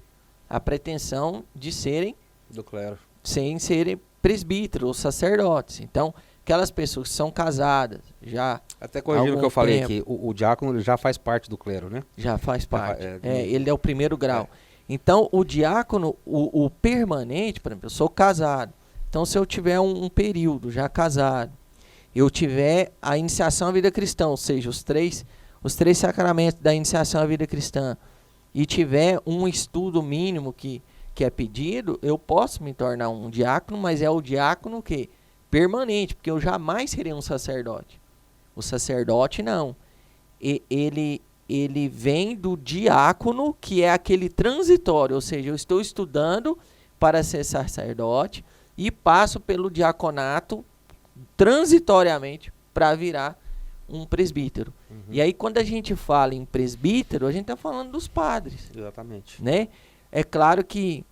a pretensão de serem do clero, sem serem presbíteros ou sacerdotes. Então, aquelas pessoas que são casadas já até corrigindo o que eu falei aqui, o diácono ele já faz parte do clero, né? Já faz parte. Ele é o primeiro grau. Então, o diácono, o permanente, por exemplo, eu sou casado. Então, se eu tiver um período já casado, eu tiver a iniciação à vida cristã, ou seja, os três sacramentos da iniciação à vida cristã, e tiver um estudo mínimo que é pedido, eu posso me tornar um diácono, mas é o diácono que permanente, porque eu jamais serei um sacerdote. O sacerdote não. Ele vem do diácono, que é aquele transitório, ou seja, eu estou estudando para ser sacerdote e passo pelo diaconato transitoriamente para virar um presbítero. Uhum. E aí, quando a gente fala em presbítero, a gente está falando dos padres, Exatamente. né? É claro que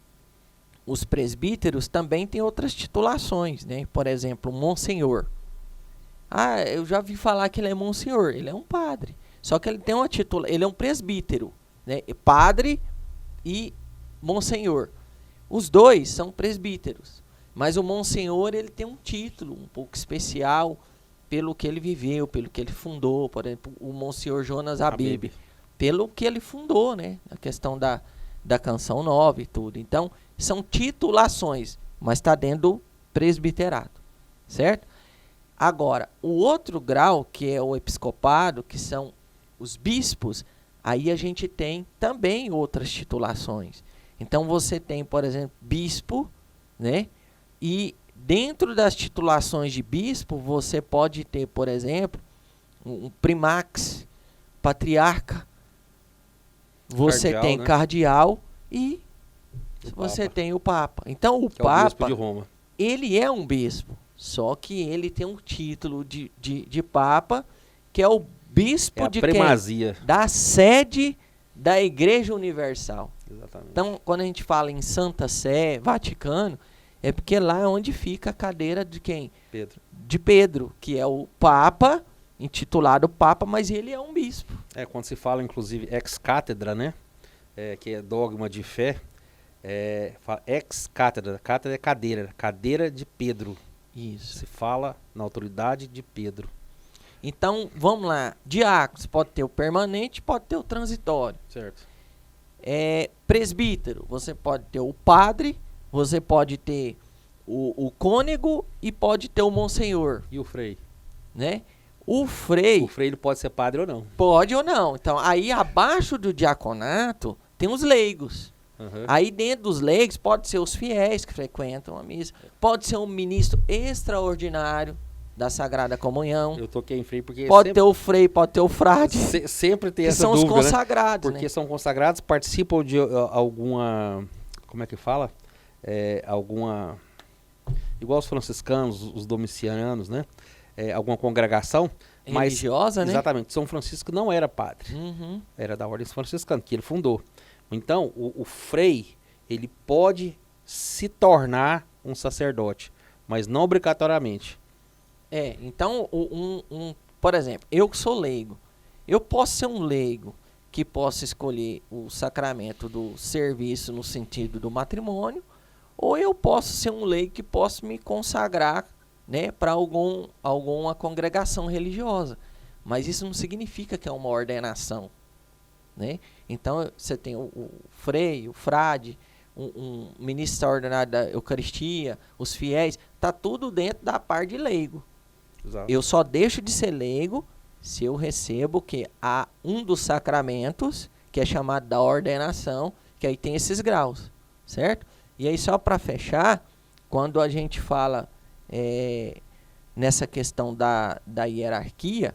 os presbíteros também têm outras titulações, né? Por exemplo, monsenhor. Ah, eu já vi falar que ele é monsenhor. Ele é um padre. Só que ele tem uma ele é um presbítero, né? Padre e monsenhor. Os dois são presbíteros. Mas o monsenhor, ele tem um título um pouco especial pelo que ele viveu, pelo que ele fundou. Por exemplo, o monsenhor Jonas Abib, pelo que ele fundou, né? A questão da Canção Nova e tudo. Então, são titulações, mas está dentro do presbiterato, certo? Agora, o outro grau, que é o episcopado, que são os bispos, aí a gente tem também outras titulações. Então, você tem, por exemplo, bispo, né? E dentro das titulações de bispo, você pode ter, por exemplo, um primax, patriarca, você Cardeal, tem né? Cardeal e O você Papa. tem o Papa. Então, o Que é o bispo Papa, de Roma. ele é um bispo, só que ele tem um título de Papa, que é o bispo É a de quem? primazia. Da sede da Igreja Universal. Exatamente. Então, quando a gente fala em Santa Sé, Vaticano, é porque lá é onde fica a cadeira de quem? Pedro. De Pedro, que é o Papa, intitulado Papa, mas ele é um bispo. Quando se fala, inclusive, ex-cátedra, né? Que é dogma de fé. Fala ex-cátedra. Cátedra é cadeira. Cadeira de Pedro. Isso. Se fala na autoridade de Pedro. Então, vamos lá. Diáconos, pode ter o permanente, pode ter o transitório. Certo. Presbítero, você pode ter o padre, você pode ter o cônego e pode ter o monsenhor, E o frei? né? O frei O frei ele pode ser padre ou não. pode ou não. Então, aí abaixo do diaconato tem os leigos. Uhum. Aí dentro dos leigos pode ser os fiéis que frequentam a missa, pode ser um ministro extraordinário da Sagrada Comunhão, Eu toquei em frei porque pode ter o frei, pode ter o frade, sempre tem que essa são os dúvida, né? consagrados, Porque né? são consagrados, participam de alguma... Como é que fala? Alguma... Igual os franciscanos, os domicianos, né? Alguma congregação. Mas, Religiosa, né? exatamente. São Francisco não era padre. Uhum. Era da Ordem Franciscana, que ele fundou. Então, o frei, ele pode se tornar um sacerdote, mas não obrigatoriamente. Então, por exemplo, eu que sou leigo, eu posso ser um leigo que possa escolher o sacramento do serviço no sentido do matrimônio, ou eu posso ser um leigo que possa me consagrar, né, para alguma congregação religiosa. Mas isso não significa que é uma ordenação, né? Então, você tem o frei, o frade, um ministro ordenado da Eucaristia, os fiéis, tá tudo dentro da parte de leigo. Exato. Eu só deixo de ser leigo se eu recebo que há um dos sacramentos, que é chamado da ordenação, que aí tem esses graus, certo? E aí, só para fechar, quando a gente fala nessa questão da hierarquia,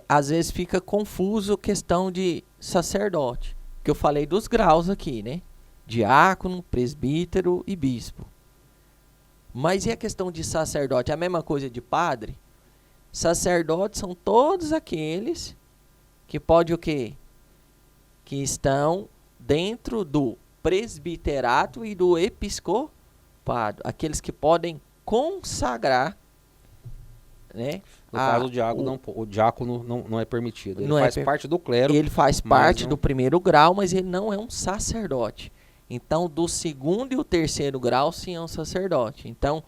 às vezes fica confuso a questão de sacerdote, que eu falei dos graus aqui, né? Diácono, presbítero e bispo. Mas e a questão de sacerdote? É a mesma coisa de padre? Sacerdotes são todos aqueles que pode o quê? Que estão dentro do presbiterato e do episcopado. Aqueles que podem consagrar, né? No caso, o diácono não é permitido. Ele Não faz parte do clero. Ele faz mas parte não- do primeiro grau, mas ele não é um sacerdote. Então, do segundo e o terceiro grau, sim, é um sacerdote. Então,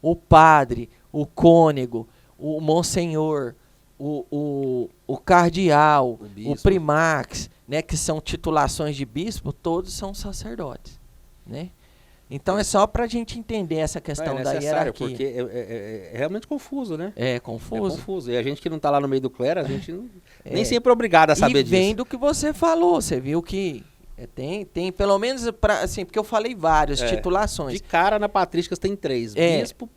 o padre, o cônego, o monsenhor, o cardeal, O bispo. o primax, né, que são titulações de bispo, todos são sacerdotes, né? Então, é só para a gente entender essa questão Não, é da necessário, hierarquia. porque é realmente confuso, né? É É confuso. confuso. E a gente que não tá lá no meio do clero, a gente nem sempre é obrigado a saber E vem disso. do que você falou, você viu que tem pelo menos, assim, porque eu falei várias titulações. De cara, na Patrísticas tem 3. Bispo,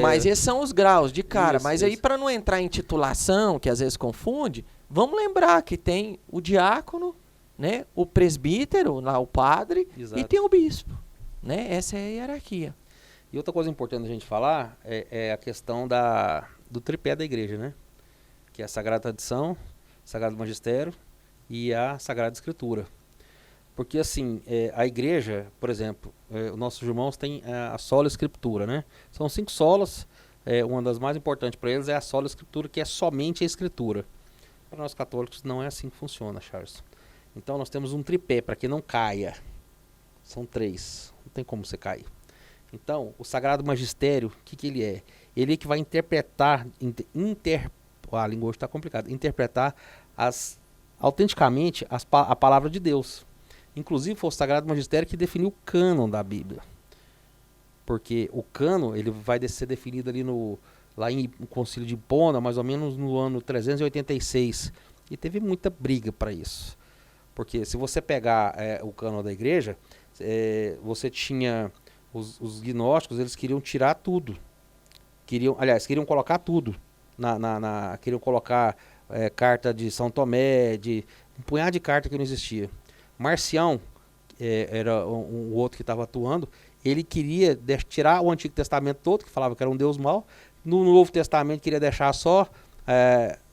Mas esses são os graus de cara. Isso, Mas aí, isso. para não entrar em titulação, que às vezes confunde, vamos lembrar que tem o diácono, né, o presbítero, lá o padre, Exato. e tem o bispo. Né? Essa é a hierarquia. E outra coisa importante a gente falar é a questão do tripé da igreja, né? que é a Sagrada Tradição, Sagrado Magistério e a Sagrada Escritura. Porque assim, a igreja, por exemplo, os nossos irmãos têm a sola escritura, né? São 5 solas, uma das mais importantes para eles é a sola escritura, que é somente a escritura. Para nós católicos não é assim que funciona, Charles. Então nós temos um tripé para que não caia. São 3, não tem como você cair. Então, o Sagrado Magistério, o que ele é? Ele é que vai interpretar, a língua hoje está complicada, interpretar autenticamente a palavra de Deus. Inclusive foi o Sagrado Magistério que definiu o cânon da Bíblia. Porque o cânon ele vai ser definido ali no Concílio de Hipona, mais ou menos no ano 386. E teve muita briga para isso. Porque se você pegar o cânon da igreja, você tinha os gnósticos, eles queriam tirar tudo. Queriam colocar tudo. Queriam colocar carta de São Tomé, um punhado de carta que não existia. Marcião, era um outro que estava atuando, ele queria tirar o Antigo Testamento todo, que falava que era um Deus mau. No Novo Testamento queria deixar só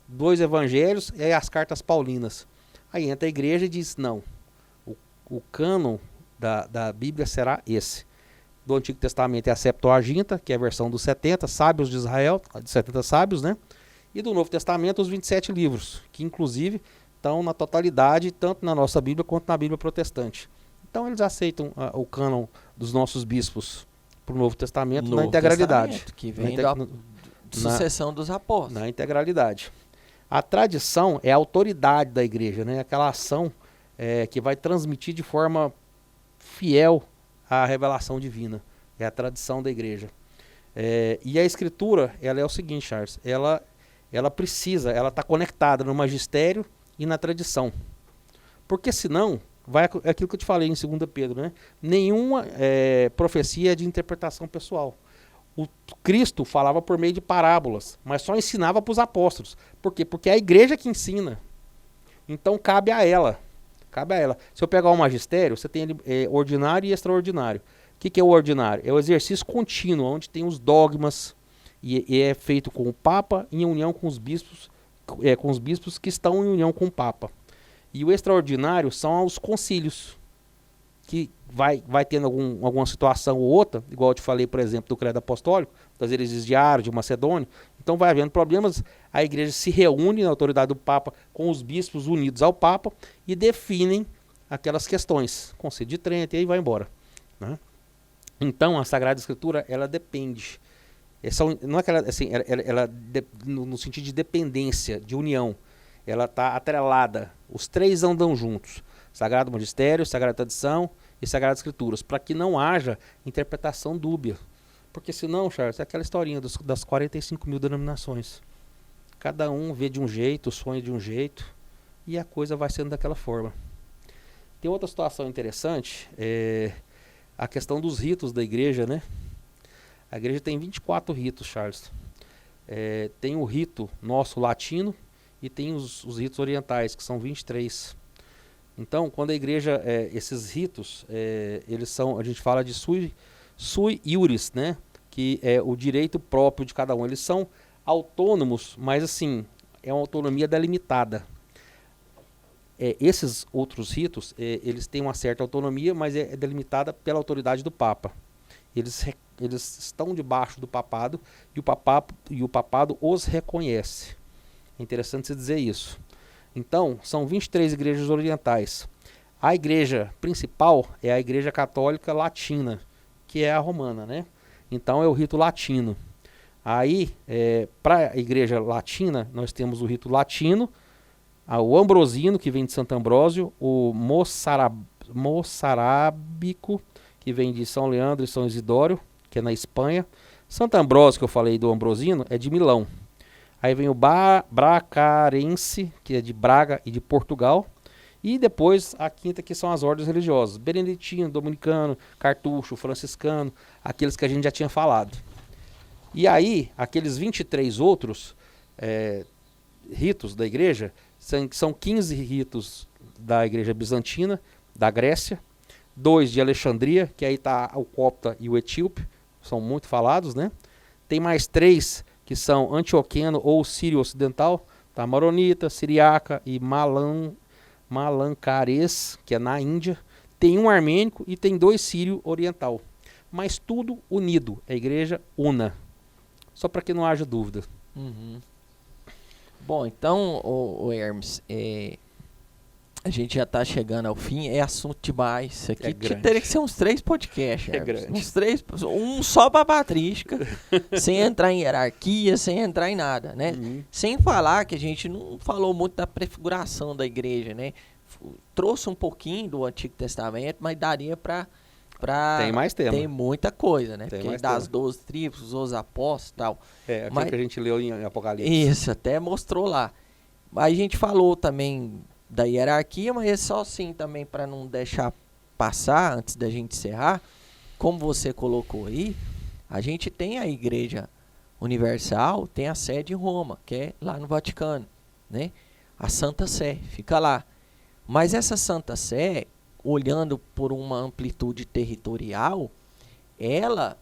2 evangelhos e as cartas paulinas. Aí entra a igreja e diz, não, o cânon da Bíblia será esse. Do Antigo Testamento é a Septuaginta, que é a versão dos 70 sábios de Israel, de 70 sábios, né? E do Novo Testamento os 27 livros, que inclusive estão na totalidade, tanto na nossa Bíblia quanto na Bíblia protestante. Então eles aceitam o cânon dos nossos bispos para o Novo Testamento na integralidade. Testamento, que vem da sucessão dos apóstolos. Na integralidade. A tradição é a autoridade da igreja, né? Aquela ação que vai transmitir de forma fiel a revelação divina. É a tradição da igreja. E a escritura, ela é o seguinte, Charles, ela está conectada no magistério e na tradição. Porque senão, vai aquilo que eu te falei em 2 Pedro, né? Nenhuma profecia é de interpretação pessoal. O Cristo falava por meio de parábolas, mas só ensinava para os apóstolos. Por quê? Porque é a igreja que ensina. Então cabe a ela. Se eu pegar o magistério, você tem ordinário e extraordinário. O que é o ordinário? É o exercício contínuo, onde tem os dogmas, e é feito com o Papa em união com os bispos que estão em união com o Papa. E o extraordinário são os concílios, que vai tendo alguma situação ou outra, igual eu te falei, por exemplo, do credo apostólico, das heresias de Ário, de Macedônia. Então vai havendo problemas, a igreja se reúne na autoridade do Papa com os bispos unidos ao Papa e definem aquelas questões. Concílio de Trento, e aí vai embora, né? Então a Sagrada Escritura, ela depende. Não é que ela no sentido de dependência, de união. Ela está atrelada. Os 3 andam juntos. Sagrado Magistério, Sagrada Tradição e Sagradas Escrituras. Para que não haja interpretação dúbia. Porque senão, Charles, é aquela historinha das 45 mil denominações. Cada um vê de um jeito, sonha de um jeito. E a coisa vai sendo daquela forma. Tem outra situação interessante. A questão dos ritos da igreja, né? A igreja tem 24 ritos, Charles. Tem o rito nosso latino e tem os ritos orientais, que são 23. Então, quando a igreja, esses ritos, eles são, a gente fala de sui iuris, né? Que é o direito próprio de cada um. Eles são autônomos, mas assim, é uma autonomia delimitada. Esses outros ritos, eles têm uma certa autonomia, mas é delimitada pela autoridade do Papa. Eles estão debaixo do papado e o papado os reconhece. É interessante se dizer isso. Então, são 23 igrejas orientais. A igreja principal é a igreja católica latina, que é a romana, né? Então é o rito latino. Aí, para a igreja latina, nós temos o rito latino, o ambrosino, que vem de Santo Ambrósio, o moçarábico, que vem de São Leandro e São Isidório, que é na Espanha. Santo Ambrósio, que eu falei do ambrosino, é de Milão. Aí vem o bracarense, que é de Braga e de Portugal. E depois a quinta, que são as ordens religiosas. Beneditino, dominicano, cartucho, franciscano, aqueles que a gente já tinha falado. E aí, aqueles 23 outros ritos da igreja, são 15 ritos da igreja bizantina, da Grécia, 2 de Alexandria, que aí está o copta e o etíope, são muito falados, né? Tem mais 3 que são antioqueno ou sírio ocidental, Tá? Maronita, Siriaca e Malancares, que é na Índia. Tem um armênico e tem 2 sírio oriental. Mas tudo unido. É a igreja una. Só para que não haja dúvida. Uhum. Bom, então, o Hermes, a gente já está chegando ao fim. É assunto demais. Isso aqui teria que ser uns 3 podcasts. É Hermes. grande. Uns 3, um só para patrística, sem entrar em hierarquia, sem entrar em nada, né? Uhum. Sem falar que a gente não falou muito da prefiguração da igreja, né? Trouxe um pouquinho do Antigo Testamento, mas daria para Tem mais tema. Tem muita coisa, né? Tem Porque mais das tema. 12 tribos, os 12 apóstolos e tal. É, aquilo Mas- que a gente leu em Apocalipse. Isso, até mostrou lá. Aí a gente falou também da hierarquia, mas é só assim também para não deixar passar antes da gente encerrar. Como você colocou aí, a gente tem a Igreja Universal, tem a sede em Roma, que é lá no Vaticano, né? A Santa Sé, fica lá. Mas essa Santa Sé, olhando por uma amplitude territorial, ela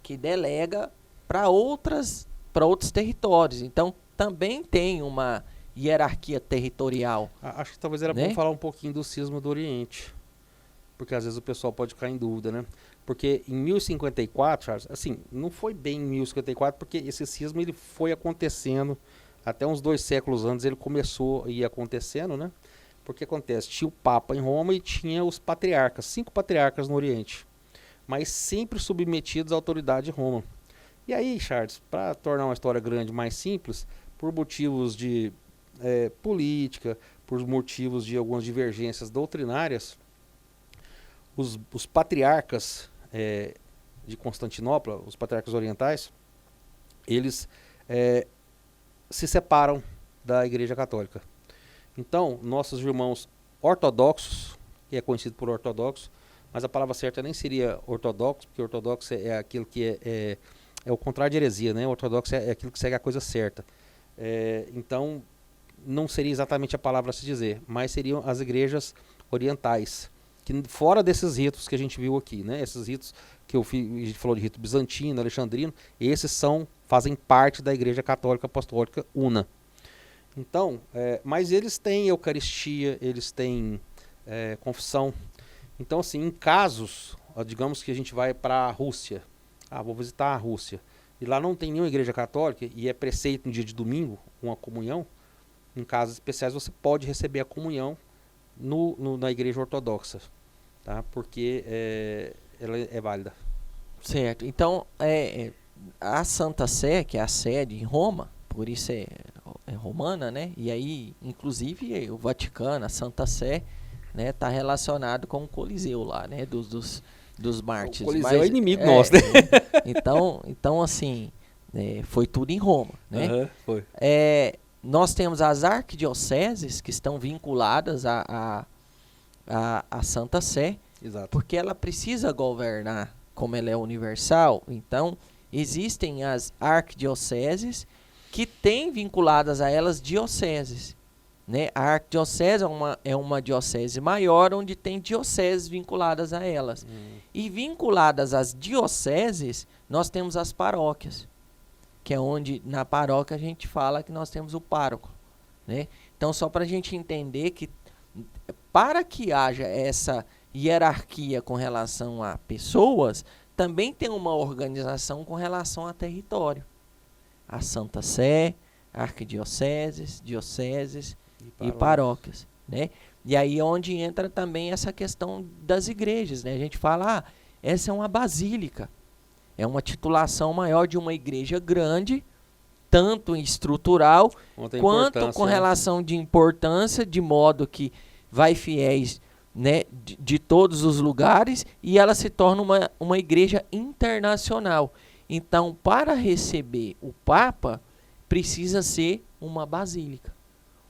que delega para outros territórios. Então, também tem uma hierarquia territorial. Acho que talvez era Né? bom falar um pouquinho do cisma do Oriente. Porque às vezes o pessoal pode ficar em dúvida, né? Porque em 1054, Charles, assim, não foi bem em 1054, porque esse cisma ele foi acontecendo, até uns 2 séculos antes ele começou a ir acontecendo, né? Porque acontece, tinha o Papa em Roma e tinha os patriarcas, 5 patriarcas no Oriente, mas sempre submetidos à autoridade de Roma. E aí, Charles, para tornar uma história grande mais simples, por motivos de política, por motivos de algumas divergências doutrinárias, os patriarcas de Constantinopla, os patriarcas orientais, eles se separam da Igreja Católica. Então, nossos irmãos ortodoxos, que é conhecido por ortodoxo, mas a palavra certa nem seria ortodoxo, porque ortodoxo é aquilo que é o contrário de heresia, né? Ortodoxo é aquilo que segue a coisa certa. Então, não seria exatamente a palavra a se dizer, mas seriam as igrejas orientais, que fora desses ritos que a gente viu aqui, né? Esses ritos que a gente falou de rito bizantino, alexandrino, esses fazem parte da Igreja Católica Apostólica Una. Então, mas eles têm Eucaristia, eles têm confissão. Então, assim, em casos, digamos que a gente vai para a Rússia, vou visitar a Rússia, e lá não tem nenhuma igreja católica, e é preceito no dia de domingo, uma comunhão, em casos especiais você pode receber a comunhão na igreja ortodoxa, tá? Porque ela é válida. Certo. Então, a Santa Sé, que é a sede em Roma, por isso é romana, né? E aí, inclusive, o Vaticano, a Santa Sé, né, tá relacionado com o Coliseu lá, né? Dos mártires. O Coliseu é inimigo nosso, né? Então, assim, foi tudo em Roma, né? Foi. Nós temos as arquidioceses que estão vinculadas à Santa Sé, Exato. porque ela precisa governar como ela é universal. Então, existem as arquidioceses que têm vinculadas a elas dioceses, né? A arquidiocese é uma diocese maior, onde tem dioceses vinculadas a elas. E vinculadas às dioceses, nós temos as paróquias, que é onde na paróquia a gente fala que nós temos o pároco, né? Então, só para a gente entender que para que haja essa hierarquia com relação a pessoas, também tem uma organização com relação a território. A Santa Sé, arquidioceses, dioceses e paróquias, né? E aí é onde entra também essa questão das igrejas, né? A gente fala, essa é uma basílica. É uma titulação maior de uma igreja grande, tanto estrutural, quanto com relação de importância, de modo que vai fiéis, né, de todos os lugares, e ela se torna uma igreja internacional. Então, para receber o Papa, precisa ser uma basílica.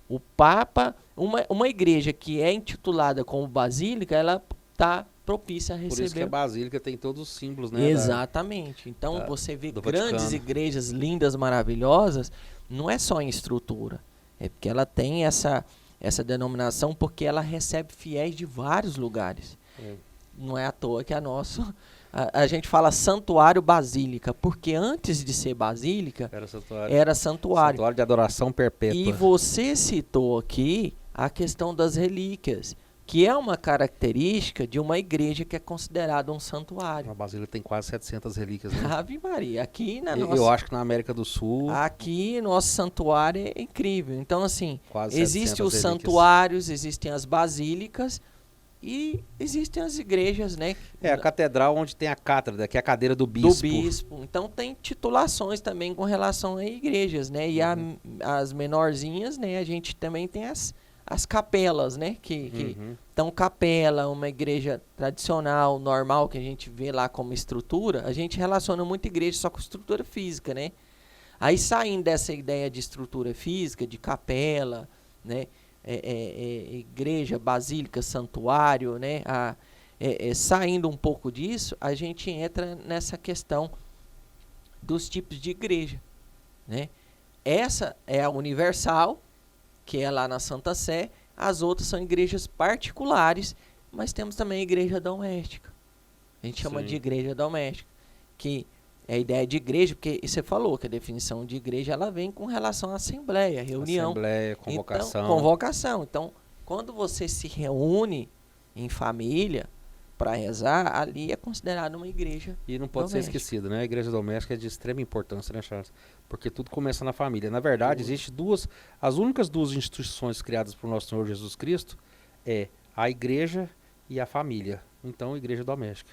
O Papa, uma igreja que é intitulada como basílica, ela está propícia a receber. Por isso que a basílica tem todos os símbolos, né? Exatamente. Então, você vê grandes Vaticano. igrejas lindas, maravilhosas, não é só em estrutura. É porque ela tem essa denominação, porque ela recebe fiéis de vários lugares. Não é à toa que a nossa A gente fala santuário basílica, porque antes de ser basílica, Era santuário. era santuário. Santuário de adoração perpétua. E você citou aqui a questão das relíquias, que é uma característica de uma igreja que é considerada um santuário. A Basílica tem quase 700 relíquias, né? Ave Maria, aqui na Eu acho que na América do Sul, aqui nosso santuário é incrível. Então, assim, quase existem 700 os relíquias. santuários, existem as basílicas e existem as igrejas, né? É a catedral onde tem a cátedra, que é a cadeira do Do bispo. bispo. Então tem titulações também com relação a igrejas, né? E as menorzinhas, né? A gente também tem as capelas, né? Então capela, uma igreja tradicional, normal, que a gente vê lá como estrutura, a gente relaciona muito igreja só com estrutura física, né? Aí saindo dessa ideia de estrutura física, de capela, né? Igreja, basílica, santuário, né? Saindo um pouco disso, a gente entra nessa questão dos tipos de igreja, né? Essa é a universal, que é lá na Santa Sé. As outras são igrejas particulares, mas temos também a igreja doméstica. A gente chama de igreja doméstica, que é a ideia de igreja, porque você falou que a definição de igreja ela vem com relação à assembleia, reunião. Assembleia, convocação. Então, convocação. Então, quando você se reúne em família para rezar, ali é considerado uma igreja E não pode doméstica. ser esquecido, né? A igreja doméstica é de extrema importância, né, Charles? Porque tudo começa na família. Na verdade, existem as únicas duas instituições criadas por nosso Senhor Jesus Cristo é a igreja e a família. Então, igreja doméstica.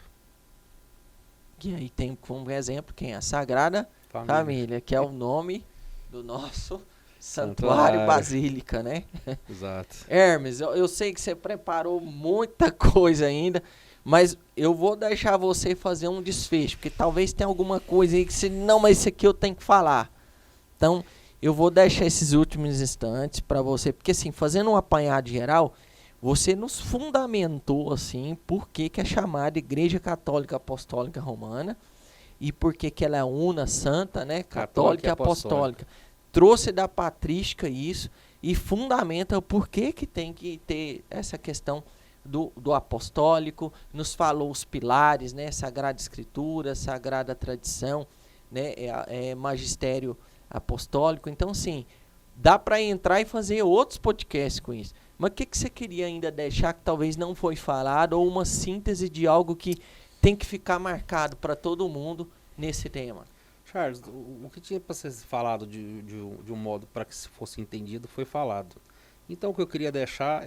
E aí tem como exemplo quem? A Sagrada Família, que é o nome do nosso santuário basílica, né? Exato. Hermes, eu sei que você preparou muita coisa ainda, mas eu vou deixar você fazer um desfecho, porque talvez tenha alguma coisa aí que você, não, mas isso aqui eu tenho que falar. Então, eu vou deixar esses últimos instantes para você, porque assim, fazendo um apanhado geral, você nos fundamentou assim, por que que é chamada Igreja Católica Apostólica Romana e por que que ela é una, santa, né? Católica e apostólica. Trouxe da patrística isso e fundamenta o porquê que tem que ter essa questão do apostólico, nos falou os pilares, né? Sagrada Escritura, Sagrada Tradição, né? Magistério Apostólico. Então, sim, dá para entrar e fazer outros podcasts com isso. Mas o que você queria ainda deixar que talvez não foi falado, ou uma síntese de algo que tem que ficar marcado para todo mundo nesse tema? Charles, o que tinha para ser falado de um modo para que se fosse entendido foi falado. Então o que eu queria deixar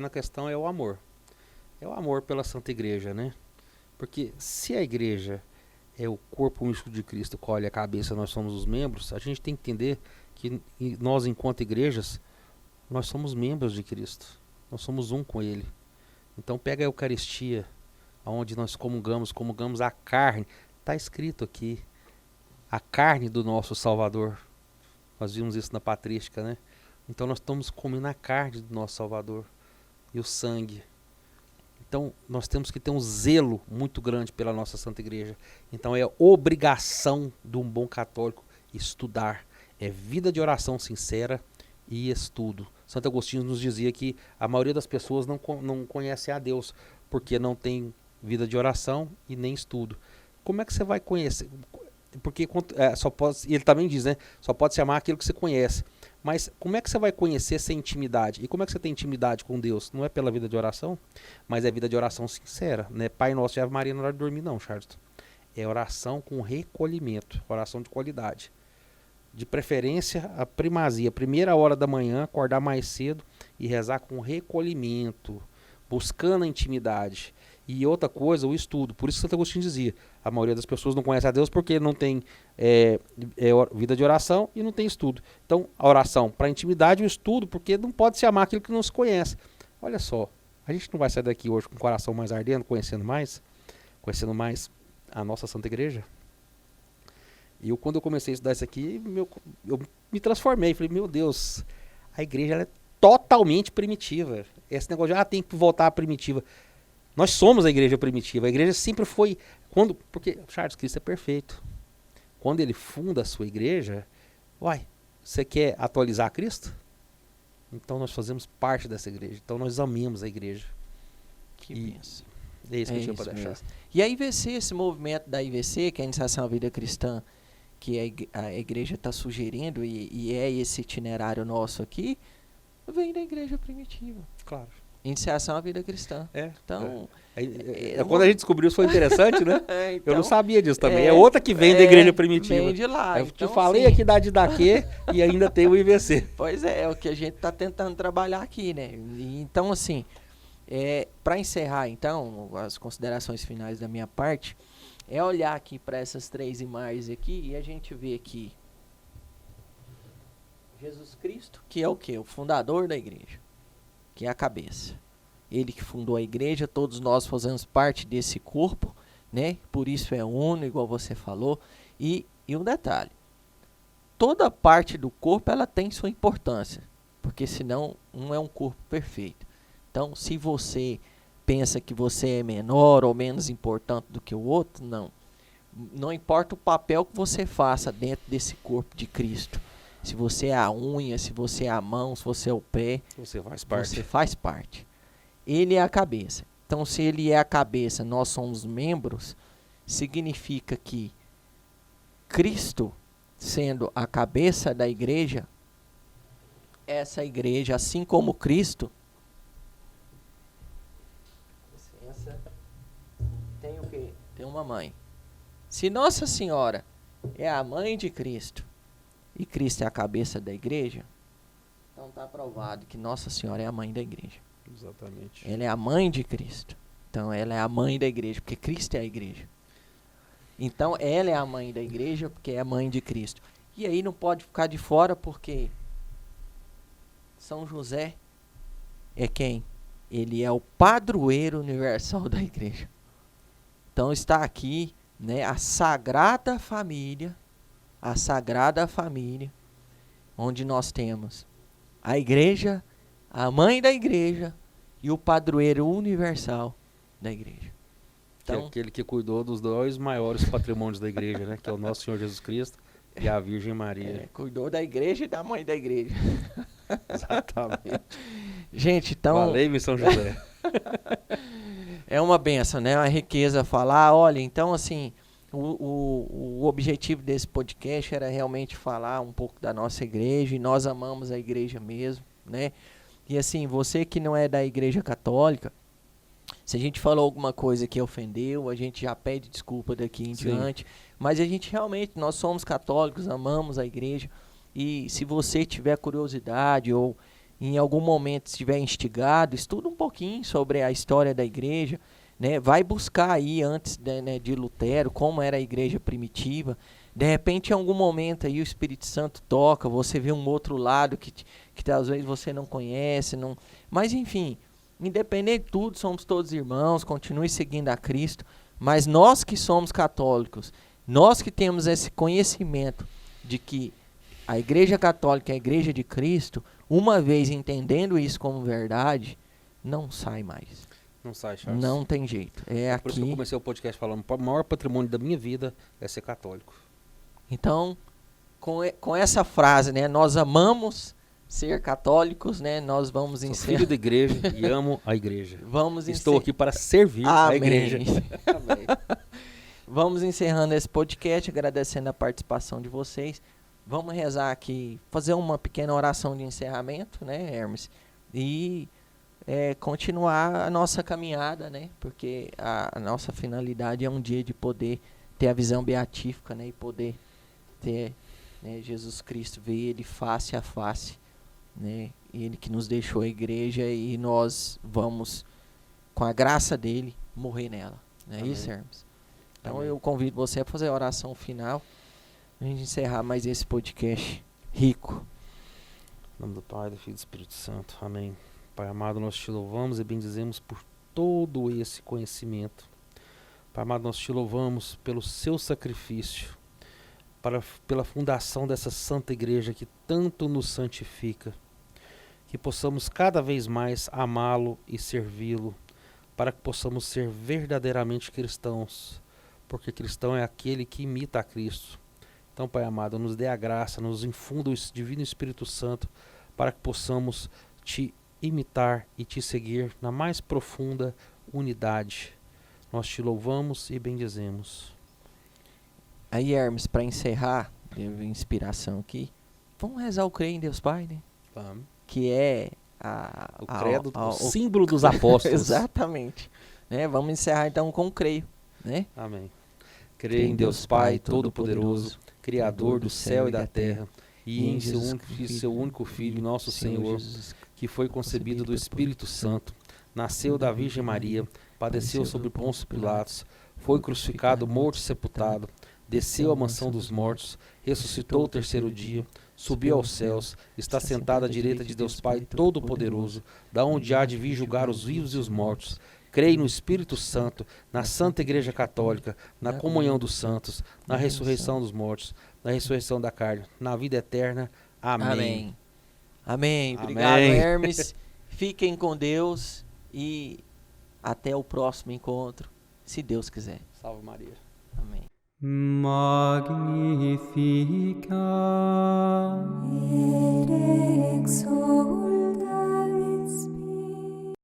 na questão é o amor. É o amor pela Santa Igreja, né? Porque se a igreja é o corpo místico de Cristo, colhe a cabeça, nós somos os membros, a gente tem que entender que nós, enquanto igrejas, nós somos membros de Cristo. Nós somos um com Ele. Então pega a Eucaristia, onde nós comungamos a carne. Está escrito aqui, a carne do nosso Salvador. Nós vimos isso na patrística, né? Então nós estamos comendo a carne do nosso Salvador e o sangue. Então nós temos que ter um zelo muito grande pela nossa Santa Igreja. Então é obrigação de um bom católico estudar. É vida de oração sincera e estudo. Santo Agostinho nos dizia que a maioria das pessoas não conhece a Deus porque não tem vida de oração e nem estudo. Como é que você vai conhecer? Porque só pode, e ele também diz, né? Só pode se amar aquilo que você conhece. Mas como é que você vai conhecer sem intimidade? E como é que você tem intimidade com Deus? Não é pela vida de oração, mas é vida de oração sincera, né? Pai Nosso e Ave Maria na hora de dormir, não, Charles. É oração com recolhimento, oração de qualidade. De preferência, a primazia, primeira hora da manhã, acordar mais cedo e rezar com recolhimento, buscando a intimidade. E outra coisa, o estudo. Por isso que Santo Agostinho dizia, a maioria das pessoas não conhece a Deus porque não tem vida de oração e não tem estudo. Então, a oração para intimidade e o estudo, porque não pode se amar aquilo que não se conhece. Olha só, a gente não vai sair daqui hoje com o coração mais ardendo, conhecendo mais a nossa Santa Igreja? E quando eu comecei a estudar isso aqui, eu me transformei. Falei, meu Deus, a igreja ela é totalmente primitiva. Esse negócio de, tem que voltar à primitiva. Nós somos a igreja primitiva. A igreja sempre foi... Porque Charles Cristo é perfeito. Quando ele funda a sua igreja, você quer atualizar Cristo? Então nós fazemos parte dessa igreja. Então nós amemos a igreja. Que bênção. É isso que eu tinha para deixar. mesmo. E a IVC, esse movimento da IVC, que é a Iniciação à Vida Cristã, que a igreja está sugerindo, e é esse itinerário nosso aqui, vem da igreja primitiva. Claro. Iniciação à Vida Cristã. É. Então, Quando a gente descobriu isso foi interessante, né? então, Eu não sabia disso também. É outra que vem da igreja primitiva. Vem de lá. Eu te Então, falei assim, aqui da Didaquê e ainda tem o IVC. Pois é o que a gente está tentando trabalhar aqui, né? Então, assim, para encerrar, então, as considerações finais da minha parte, é olhar aqui para essas 3 imagens aqui e a gente vê aqui Jesus Cristo, que é o quê? O fundador da igreja, que é a cabeça. Ele que fundou a igreja, todos nós fazemos parte desse corpo, né? Por isso é uno, igual você falou. E um detalhe, toda parte do corpo ela tem sua importância, porque senão não é um corpo perfeito. Então, se você pensa que você é menor ou menos importante do que o outro, não importa o papel que você faça dentro desse corpo de Cristo. Se você é a unha, se você é a mão, se você é o pé, Você faz parte. Ele é a cabeça. Então, se ele é a cabeça, nós somos membros, significa que Cristo, sendo a cabeça da igreja, essa igreja, assim como Cristo, tem o quê? Tem uma mãe. Se Nossa Senhora é a mãe de Cristo e Cristo é a cabeça da igreja, então está provado que Nossa Senhora é a mãe da igreja. Exatamente. Ela é a mãe de Cristo. Então ela é a mãe da igreja, porque Cristo é a igreja. Então ela é a mãe da igreja, porque é a mãe de Cristo. E aí não pode ficar de fora, porque São José é quem? Ele é o padroeiro universal da igreja. Então está aqui, né, a Sagrada Família, onde nós temos a igreja, a mãe da igreja e o padroeiro universal da igreja. Que é Então, aquele que cuidou dos 2 maiores patrimônios da igreja, né? Que é o nosso Senhor Jesus Cristo e a Virgem Maria. cuidou da igreja e da mãe da igreja. Exatamente. Gente, então Valeu, São José. é uma benção, né? Uma riqueza falar. Olha, então assim, o objetivo desse podcast era realmente falar um pouco da nossa igreja, e nós amamos a igreja mesmo, né? E assim, você que não é da igreja católica, se a gente falou alguma coisa que ofendeu, a gente já pede desculpa daqui em diante. Mas a gente realmente, nós somos católicos, amamos a igreja. E se você tiver curiosidade ou em algum momento estiver instigado, estuda um pouquinho sobre a história da igreja, né? Vai buscar aí antes de Lutero, como era a igreja primitiva. De repente, em algum momento aí o Espírito Santo toca, você vê um outro lado que às vezes você não conhece. Mas enfim, independente de tudo, somos todos irmãos, continue seguindo a Cristo. Mas nós que somos católicos, nós que temos esse conhecimento de que a Igreja Católica é a Igreja de Cristo, uma vez entendendo isso como verdade, não sai mais. Não sai, Charles. Não tem jeito. É Por isso que eu aqui. comecei o podcast falando, o maior patrimônio da minha vida é ser católico. Então, com essa frase, né, nós amamos ser católicos, né, nós vamos Sou encerrar. filho da igreja e amo a igreja. Vamos Estou aqui para servir a igreja. Amém. Vamos encerrando esse podcast, agradecendo a participação de vocês. Vamos rezar aqui, fazer uma pequena oração de encerramento, né, Hermes? E continuar a nossa caminhada, né? Porque a nossa finalidade é um dia de poder ter a visão beatífica, né? E poder ter, né, Jesus Cristo, ver Ele face a face, né? Ele que nos deixou a igreja e nós vamos, com a graça dele, morrer nela. Não é isso, Hermes? Então Amém. eu convido você a fazer a oração final, a gente encerrar mais esse podcast rico. Em nome do Pai, do Filho e do Espírito Santo. Amém. Pai amado, nós te louvamos e bendizemos por todo esse conhecimento. Pai amado, nós te louvamos pelo seu sacrifício, pela fundação dessa santa igreja que tanto nos santifica. Que possamos cada vez mais amá-lo e servi-lo, para que possamos ser verdadeiramente cristãos, porque cristão é aquele que imita a Cristo. Então, Pai amado, nos dê a graça, nos infunda o Divino Espírito Santo, para que possamos te imitar e te seguir na mais profunda unidade. nós te louvamos e bendizemos. Aí, Hermes, para encerrar, teve inspiração aqui. Vamos rezar o Creio em Deus Pai, né? Vamos. Que é O credo, o o símbolo dos apóstolos. Exatamente. Né? Vamos encerrar então com o Creio, né? Amém. Creio em Deus Pai, Todo-Poderoso, Criador do céu e da terra, e em seu único Filho, nosso Senhor, que foi concebido do Espírito Santo, nasceu da Virgem Maria, padeceu sobre Pôncio Pilatos, foi crucificado, morto e sepultado, desceu à mansão dos mortos, ressuscitou o terceiro dia, subiu aos céus, está sentado à direita de Deus Pai Todo-Poderoso, da onde há de vir julgar os vivos e os mortos. Creio no Espírito Santo, na Santa Igreja Católica, na comunhão dos santos, na ressurreição dos mortos, na ressurreição da carne, na vida eterna. Amém. Amém. Amém. Amém. Obrigado, Hermes. Fiquem com Deus e até o próximo encontro, se Deus quiser. Salve Maria. Amém. Magnificat Et exsultat